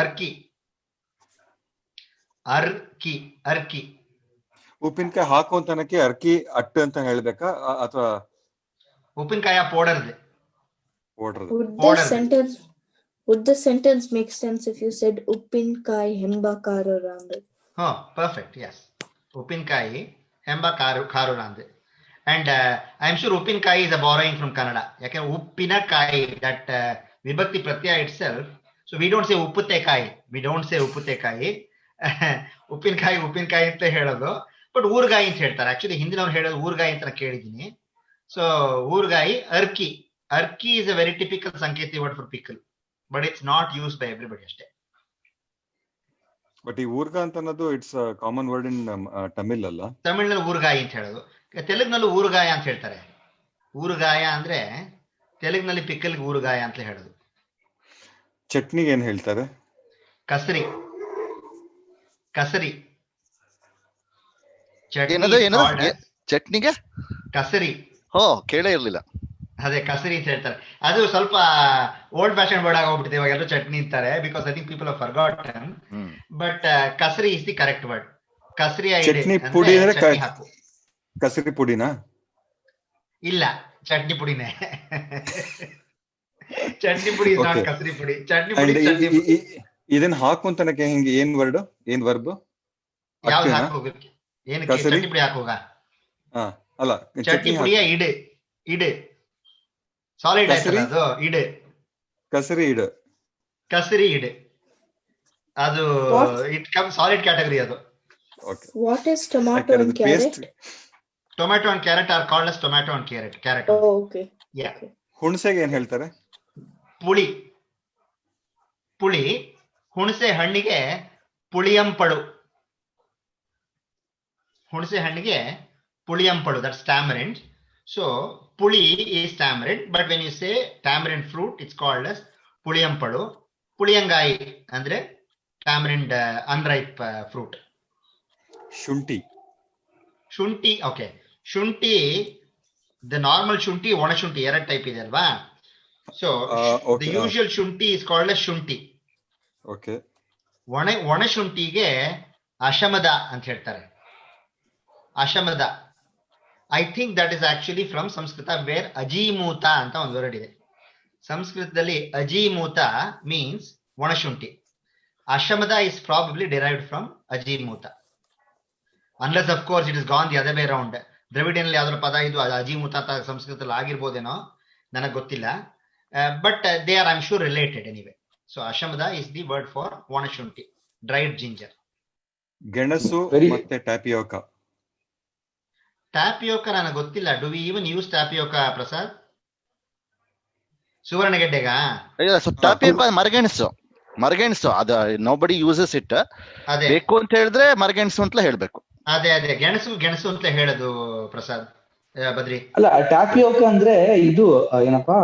ಅರ್ಕಿ ಅರ್ಕಿ ಅರ್ಕಿ ಉಪ್ಪಿನಕಾಯಿ ಹಾಕು ಅಂತನಕ್ಕೆ ಅರ್ಕಿ ಅಟ್ಟು ಅಂತ ಹೇಳ್ಬೇಕಾ ಅಥವಾ ಉಪ್ಪಿನಕಾಯ powder? Would the sentence make sense if you said uppinkai hemba karurande? Oh, perfect. Yes, uppinkai hemba karurande. And I'm sure uppinkai is a borrowing from Kannada. Yake uppinakai, that vibhakti pratyaya itself. So we don't say upputekai. We don't say upputekai. ಉಪ್ಪಿನಕಾಯಿ ಅಂತ ಹೇಳೋದು, but ಊರ್ಗಾಯಿ ಅಂತ ಹೇಳ್ತಾರೆ. Actually ಹಿಂದಿನವ್ರು ಹೇಳೋದು ಊರ್ಗಾಯಿ ಅಂತ ಕೇಳಿದೀನಿ. So ಊರ್ಗಾಯಿ. ಅರ್ಕಿ ಅರ್ಕಿ is a very typical Sankethi word for pickle, but it's not use by everybody ಅಷ್ಟೇ. ಬಟ್ ಈ ಊರ್ಗಾ ಅಂತ ಅನ್ನೋದು it's common word in Tamil ಅಲ್ಲ? ತಮಿಳ್ನಲ್ಲಿ ಊರ್ಗಾಯಿ ಅಂತ ಹೇಳೋದು, ತೆಲುಗಿನಲ್ಲೂ ಊರುಗಾಯ ಅಂತ ಹೇಳ್ತಾರೆ. ಊರುಗಾಯ ಅಂದ್ರೆ ತೆಲುಗಿನಲ್ಲಿ ಪಿಕಲ್ಗೆ ಊರುಗಾಯ ಅಂತ ಹೇಳೋದು. ಚಟ್ನಿಗೆ ಏನ್ ಹೇಳ್ತಾರೆ? ಕಸರಿ. ಕಸರಿ ಚಟ್ನಿಗೆ ಕಸರಿ. ಕೇಳೇ ಇರ್ಲಿಲ್ಲ. ಅದೇ ಕಸರಿ ಅಂತ ಹೇಳ್ತಾರೆ. ಅದು ಸ್ವಲ್ಪ ಓಲ್ಡ್ ಫ್ಯಾಷನ್ ವರ್ಡ್ ಆಗಿ ಹೋಗ್ಬಿಟ್ಟಿದೆ, ಇವಾಗ ಎಲ್ಲರೂ ಚಟ್ನಿ ಅಂತಾರೆ, because I think people have forgotten. But ಕಸರಿ ಇಸ್ ದಿ ಕರೆಕ್ಟ್ ವರ್ಡ್. ಕಸರಿ ಚಟ್ನಿ ಪುಡಿ ಅಂದ್ರೆ ಕಸರಿ ಪುಡಿನಾ? ಇಲ್ಲ, ಚಟ್ನಿ ಪುಡಿನೇ. ಚಟ್ನಿ ಪುಡಿ ಇಸ್ ನಾಟ್ ಕಸರಿ ಪುಡಿ. ಚಟ್ನಿ ಪುಡಿ. ಇದನ್ನ ಹಾಕು ಅಂತನಕ್ಕೆ ಹಿಂಗೆ ಏನ್ ವರ್ಡ್, ಏನ್ ವರ್ಬ್? ಯಾವ್ದು ಹಾಕೋಬೇಕು? ಏನಕ್ಕೆ ಚಟ್ನಿ ಪುಡಿ ಹಾಕೋಗ? ಅಲ್ಲ, ಚಟ್ನಿ ಪುಡಿಯ ಇಡು. ಇಡು ಸಾಲಿಡ್ ಆಯ್ತಲ್ಲ ಅದು. ಇಡು ಕಸರಿ ಇಡು. ಕಸರಿ ಇಡು ಅದು ಇಟ್ ಕಮ್ ಸಾಲಿಡ್ ಕ್ಯಾಟಗರಿ ಅದು. Okay. What is tomato and carrot? Tomato and carrot are called as tomato and carrot. Carrot. Oh, okay. Yeah. ಹುಣಸೆಗೆ ಏನ್ ಹೇಳ್ತಾರೆ? ಪುಳಿ. ಪುಳಿ. ಹುಣಸೆ ಹಣ್ಣಿಗೆ ಪುಳಿಯಂಪಳು. ಹುಣಸೆ ಹಣ್ಣಿಗೆ ಪುಳಿಯಂಪಳು, that's tamarind. So puli is tamarind, but when you say tamarind fruit, it's called as puliyampalu. Puliyangai andre tamarind unripe fruit. Shunti. Shunti, okay. Shunti, the normal shunti, ona shunti, erad type ide alva. So the usual shunti is called as shunti. Okay. Ona shuntige ashamada anta ಹೇಳ್ತಾರೆ. ashamada. I think that is actually from Sanskrit, where Ajimuta anta ಒಂದು word ಇದೆ. ಸಂಸ್ಕೃತದಲ್ಲಿ ಅಜಿಮೂತ means ಒಣಶುಂಠಿ. Ashamada is probably derived from Ajimuta. Unless of course it is gone the other way around. ದ್ರವಿಡಿಯನ್ನಲ್ಲಿ ಯಾವ್ದಾದ್ರು ಪದ ಇದು ಅಜಿಮೂತ ಅಂತ ಸಂಸ್ಕೃತದಲ್ಲಿ ಆಗಿರ್ಬೋದೇನೋ, ನನಗೆ ಗೊತ್ತಿಲ್ಲ. But they are, I'm sure, related anyway. So Ashamada is the word for ಒಣಶುಂಠಿ, dried ginger. ಗೆಣಸು ಮತ್ತೆ tapioca. Tapioca ನನಗೆ ಗೊತ್ತಿಲ್ಲ. Do we even use tapioca, Prasad? ಸುವರ್ಣಗೆಡ್ಡೆಗ? ಟ್ಯಾಪಿಯೋಕಾ ಮರಗೆಣಸು. ಮರಗೆಣಸು ಅದು ನೋಬಡಿ ಯೂಸಸ್ ಇಟ್. ಬೇಕು ಅಂತ ಹೇಳಿದ್ರೆ ಮರಗೆಣಸು ಅಂತ ಹೇಳ್ಬೇಕು. ಅದೇ ಅದೇ ಗೆಣಸು ಅಂತ ಹೇಳೋದು ಪ್ರಸಾದ್. ಬದ್ರಿ ಅಲ್ಲ, ಟ್ಯಾಪಿಯೋಕಾ ಅಂದ್ರೆ ಇದು ಏನಪ್ಪಾ,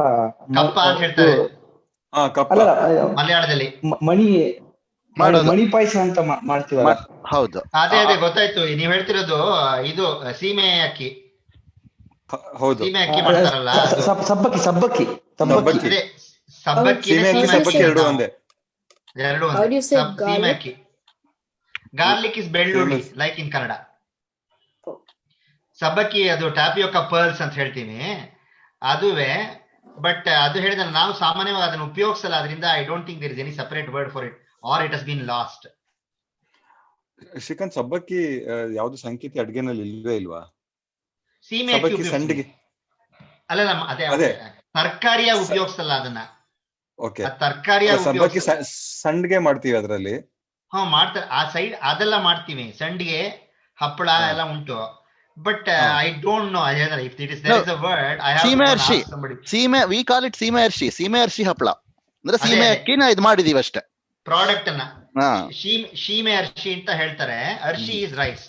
ಕಪ್ಪ ಅಂತ ಹೇಳ್ತಾರೆ ಮಲಯಾಳದಲ್ಲಿ. ಮಣಿ ಪಾಯಸ ಅಂತ ಮಾಡ್ತೀವಲ್ಲ. ಹೌದು, ಅದೇ ಅದೇ ಗೊತ್ತಾಯ್ತು. ನೀವ್ ಹೇಳ್ತಿರೋದು ಇದು ಸೀಮೆ ಅಕ್ಕಿ. ಹೌದು, ಸೀಮೆ ಅಕ್ಕಿ ಮಾಡ್ತಾರಲ್ಲ, ಸಬ್ಬಕ್ಕಿ. ಎರಡು ಒಂದೇ. ಸೀಮೆ ಅಕ್ಕಿ. ಗಾರ್ಲಿಕ್ ಇಸ್ ಬೆಳ್ಳುಳ್ಳಿ, ಲೈಕ್ ಇನ್ ಕನ್ನಡ. ಸಬ್ಬಕ್ಕಿ ಅದು ಟ್ಯಾಪಿಯೋಕಾ ಪರ್ಲ್ಸ್ ಅಂತ ಹೇಳ್ತೀವಿ, ಅದುವೇ. ಬಟ್ ಅದು ಹೇಳಿದ್ರೆ ನಾವು ಸಾಮಾನ್ಯವಾಗಿ ಅದನ್ನು ಉಪಯೋಗಿಸಲ್ಲ. ಅದರಿಂದ I don't think there is any separate word for it, or it has been lost. Srikanth, ಸಬ್ಬಕ್ಕಿ ಯಾವ್ದು ಸಂಕೇತಿ ಅಡ್ಗೆನಲ್ಲಿ ಇಲ್ವೇ ಇಲ್ವಾ? ಸೀಮೆ ಅಕ್ಕಿ ಸಂಡಿಗೆ ಅಲ್ಲ, ಅದೇ ತರಕಾರಿಯ ಉಪಯೋಗಿಸಲ್ಲ ಅದನ್ನ. ಓಕೆ, ತರಕಾರಿಯ ಸಬ್ಬಕ್ಕಿ ಸಂಡಿಗೆ ಮಾಡ್ತೀವಿ ಅದರಲ್ಲಿ. ಮಾಡ್ತಾರೆ ಆ ಸೈಡ್, ಅದೆಲ್ಲ ಮಾಡ್ತೀವಿ. ಸಂಡಿಗೆ, ಹಪ್ಪಳ ಎಲ್ಲ ಉಂಟು. But I don't no if it is there is a word. I have ಸೀಮೆ ಅರ್ಶಿ. ಸೀಮೆ, we call it ಸೀಮೆ ಅರ್ಶಿ. ಸೀಮೆ ಅರ್ಶಿ ಹಪ್ಪಳ ಅಂದ್ರೆ ಸೀಮೆ ಅಕ್ಕಿನ ಇದು ಮಾಡಿದೀವಿ ಅಷ್ಟೇ, ಪ್ರಾಡಕ್ಟ್ ಅನ್ನ. ಶೀಮೆ ಅರ್ಶಿ ಅಂತ ಹೇಳ್ತಾರೆ. ಅರ್ಶಿ is rice,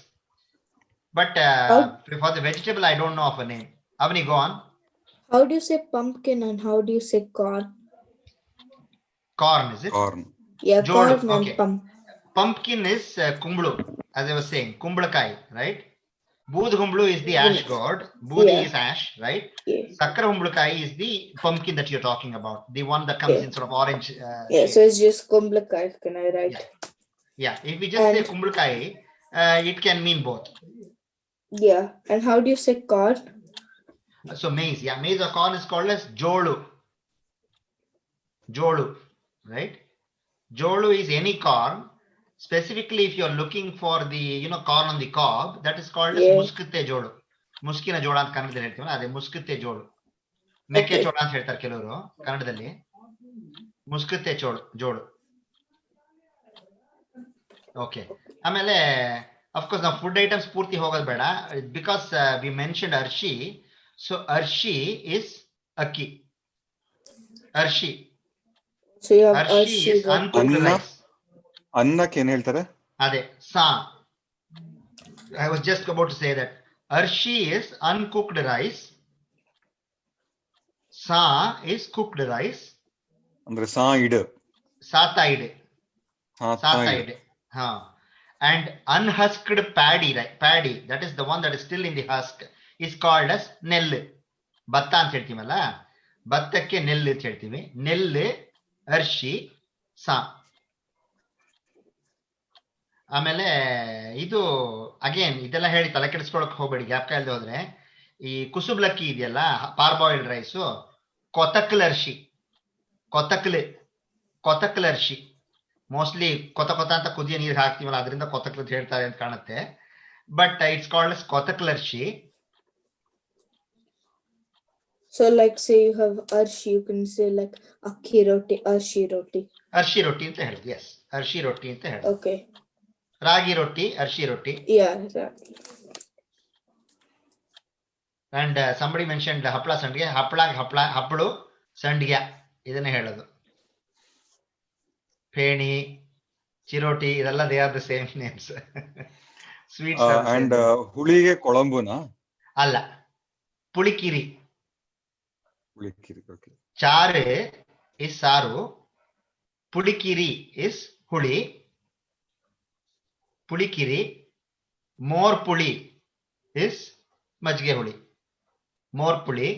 but for the vegetable I don't know of a name. Avani, go on. How do you say pumpkin and how do you say corn? Corn, is it? Corn. Yeah, Jolu, corn and okay. Pumpkin is kumblu, as I was saying, kumblkai, right? Budhumblu is the ash god. Budhi is ash, right? Sakra humblukai is the pumpkin that you're talking about, the one that comes in sort of orange. Yeah, so it's just kumblakai. Can I write? Yeah. If we just say kumblakai, it can mean both. Yeah, and how do you say corn? So maize, yeah, maize or corn is called as jolu. Jolu, right? Jolu is any corn. Specifically, if you're looking for the, corn on the cob, that is called as muskite jolu. Muskina jola ಅಂತ ಕನ್ನಡದಲ್ಲಿ ಹೇಳ್ತೀವಲ್ಲ ಅದೇ ಮುಸ್ಕಿತೆ ಜೋಳು. ಮೆಕ್ಕೆ ಜೋಳ ಅಂತ ಹೇಳ್ತಾರೆ ಕೆಲವರು ಕನ್ನಡದಲ್ಲಿ. ಮುಸ್ಕಿತೆ ಜೋಳು. ಓಕೆ. ಆಮೇಲೆ ಅಫ್ಕೋರ್ಸ್ ನಾವು ಫುಡ್ ಐಟಮ್ಸ್ ಪೂರ್ತಿ ಹೋಗೋದು ಬೇಡ, ಬಿಕಾಸ್ ವಿ ಮೆನ್ಷನ್ಡ್ ಅರ್ಶಿ. ಸೊ ಅರ್ಶಿ ಇಸ್ ಅಕ್ಕಿ. ಅರ್ಶಿ. ಅರ್ಶಿ ಇಸ್ ಅನ್ಕುಕ್ಡ್ ರೈಸ್. ಅನ್ನಕ್ಕೆ ಏನ್ ಹೇಳ್ತಾರೆ? ಅದೇ ಸಾ. I was just about to say that arshi is uncooked rice. Sa is cooked rice. ಅಂದ್ರೆ ಸಾ ಇಡು. Sataide. Ha. And unhusked paddy, that is the one that is still in the husk, is called as nellu. Batta ಅಂತ ಹೇಳ್ತೀವಲ್ಲ, ಭತ್ತಕ್ಕೆ ನೆಲ್ಲು ಅಂತ ಹೇಳ್ತೀವಿ. ನೆಲ್ಲು, ಅರ್ಶಿ, ಸಾ. ಆಮೇಲೆ ಇದು ಅಗೇನ್ ಇದೆಲ್ಲ ಹೇಳಿ ತಲೆ ಕೆಡಿಸ್ಕೊಳಕ್ ಹೋಗ್ಬೇಡಿ, ಜ್ಞಾಪಕ ಇಲ್ಲದೆ ಹೋದ್ರೆ. ಈ ಕುಸುಬ್ಲಕ್ಕಿ ಇದೆಯಲ್ಲ, ಪಾರ್ಬಾಯ್ಲ್ಡ್ ರೈಸು, ಕೊತಕ್ಲ್ ಅರ್ಶಿ. ಕೊತಕ್ಲ್ ಅರ್ಶಿ ಮೋಸ್ಟ್ಲಿ ಕೊತ ಅಂತ ಕುದಿಯ ನೀರು ಹಾಕ್ತೀವಲ್ಲ, ಅದರಿಂದ ಕೊತಕ್ಲ್ ಅಂತ ಹೇಳ್ತಾರೆ ಅಂತ ಕಾಣುತ್ತೆ. ಬಟ್ ಇಟ್ಸ್ ಕಾಲ್ಡ್ ಅಸ್ ಕೊತಕ್ಲ್ ಅರ್ಶಿ. So like say you have arshi, you can say like akhi roti, arshi roti. Arshi roti ಅಂತ ಹೇಳಿ. Yes, arshi roti ಅಂತ ಹೇಳಿ. Okay. ರಾಗಿ ರೊಟ್ಟಿ, ಅರ್ಶಿ ರೊಟ್ಟಿ. Yeah, exactly. And somebody mentioned ಹಪ್ಪಳ ಸಂಡಿಗೆ. ಹಪ್ಪಳು ಸಂಡಿಗೆ ಇದನ್ನೇ ಹೇಳೋದು. ಫೇಣಿ, ಚಿರೋಟಿ, ಇದೆಲ್ಲ they are the same names. Sweets. And ಹುಳಿಗೆ ಕೊಳಂಬುನಾ? ಅಲ್ಲ, ಪುಳಿಕಿರಿ. ಓಕೆ. ಚಾರು ಇಸ್ ಸಾರು, ಪುಳಿಕಿರಿ ಇಸ್ ಹುಳಿ. ಪುಳಿಕಿರಿ. ಮೋರ್ ಪುಳಿ ಇಸ್ ಮಜ್ಜಿಗೆ ಹುಳಿ. ಮೋರ್ ಪುಳಿ.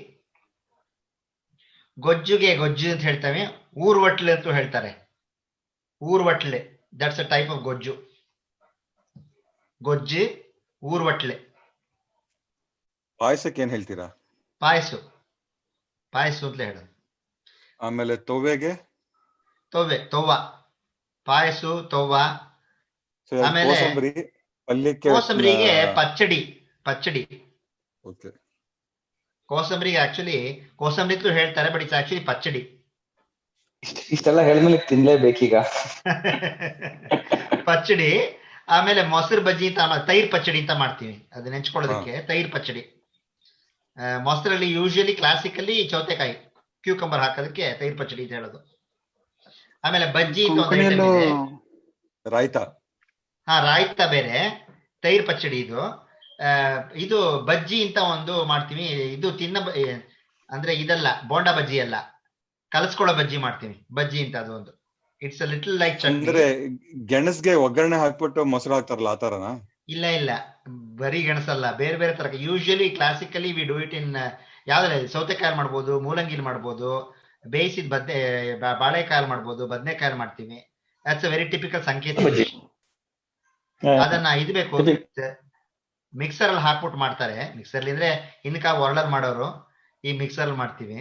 ಗೊಜ್ಜುಗೆ ಗೊಜ್ಜು ಅಂತ ಹೇಳ್ತೇವೆ. ಊರ್ವಟ್ಲೆ ಅಂತ ಹೇಳ್ತಾರೆ. ಊರ್ವಟ್ಲೆ, ದಟ್ಸ್ ಅ ಟೈಪ್ ಆಫ್ ಗೊಜ್ಜು. ಗೊಜ್ಜು, ಊರ್ವಟ್ಲೆ. ಪಾಯಸಕ್ಕೆ ಏನ್ ಹೇಳ್ತೀರಾ? ಪಾಯಸ ಅಂತಲೇ ಹೇಳೋದು. ಆಮೇಲೆ ತೊವ್ವೆಗೆ? ತೊವ್ವ. ಪಾಯಸು, ತೊವ್ವ. ಆಮೇಲೆ ಕೋಸಂಬರಿಗೆ ಪಚ್ಚಡಿ. ಓಕೆ. ಕೋಸಂಬರಿಗೆ ಆಕ್ಚುಲಿ ಕೋಸಂಬರಿ ಅಂತ ಹೇಳ್ತಾರೆ, ಬಟ್ ಇಟ್ಸ್ ಆಕ್ಚುಲಿ ಪಚ್ಚಡಿ. ಇಷ್ಟೆಲ್ಲ ಹೇಳಿದ್ಮೇಲೆ ತಿನ್ಲೇಬೇಕೀಗ. ಪಚ್ಚಡಿ. ಆಮೇಲೆ ಮೊಸರು ಬಜ್ಜಿ ಅಂತ, ತೈರ್ ಪಚ್ಚಡಿ ಅಂತ ಮಾಡ್ತೀವಿ, ಅದನ್ನ ನೆಂಚ್ಕೊಳ್ಳೋದಕ್ಕೆ ತೈರ್ ಪಚ್ಚಡಿ. ಮೊಸರಲ್ಲಿ ಯೂಶಲಿ ಕ್ಲಾಸಿಕಲಿ ಚೌತೆಕಾಯಿ, ಕ್ಯೂಕಂಬರ್ ಹಾಕೋದಕ್ಕೆ ತೈರ್ ಪಚ್ಚಡಿ ಅಂತ ಹೇಳೋದು. ಆಮೇಲೆ ಬಜ್ಜಿ ಅಂತ ಒಂದು ಐಟಮ್ ಇದೆ. ರಾಯ್ತಾ. ರಾಯ್ತಾ ಬೇರೆ, ತೈರ್ ಪಚ್ಚಡಿ ಇದು. ಇದು ಬಜ್ಜಿ ಅಂತ ಒಂದು ಮಾಡ್ತೀವಿ. ಇದು ಅಂದ್ರೆ ಇದಲ್ಲ, ಬೋಂಡಾ ಬಜ್ಜಿ ಅಲ್ಲ, ಕಲಸ್ಕೊಳ್ಳೋ ಬಜ್ಜಿ ಮಾಡ್ತೀವಿ. ಬಜ್ಜಿ ಅಂತ ಅದು ಒಂದು. ಇಟ್ಸ್ ಅ ಲಿಟಲ್ ಲೈಕ್ ಅಂದ್ರೆ ಗೆಣಸ್ಗೆ ಒಗ್ಗರಣೆ ಹಾಕ್ಬಿಟ್ಟು ಮೊಸರು ಹಾಕ್ತಾರಲ್ಲ ಆ ತರನಾ? ಇಲ್ಲ, ಬರೀ ಗೆಣಸಲ್ಲ, ಬೇರೆ ಬೇರೆ ತರ. Usually classically we do it in ಯಾವ್ದ್ರಲ್ಲಿ, ಸೌತೆಕಾಯಿ ಮಾಡ್ಬೋದು, ಮೂಲಂಗಿಲ್ ಮಾಡ್ಬೋದು, ಬೇಯಿಸಿದ ಬಾಳೆಕಾಯಿ ಮಾಡ್ಬೋದು, ಬದನೆಕಾಯಿ ಮಾಡ್ತೀವಿ. ದಟ್ಸ್ ಅ ವೆರಿ ಟಿಪಿಕಲ್ ಸಂಕೇತ. ಅದನ್ನ ಬೇಕು ಮಿಕ್ಸರ್ ಅಲ್ಲಿ ಹಾಕ್ಬಿಟ್ಟು ಮಾಡ್ತಾರೆ. ಮಿಕ್ಸರ್ಲಿ ಅಂದ್ರೆ ಇನ್ಕ ಒರ್ಡರ್ ಮಾಡೋರು, ಈ ಮಿಕ್ಸರ್ ಅಲ್ಲಿ ಮಾಡ್ತೀವಿ.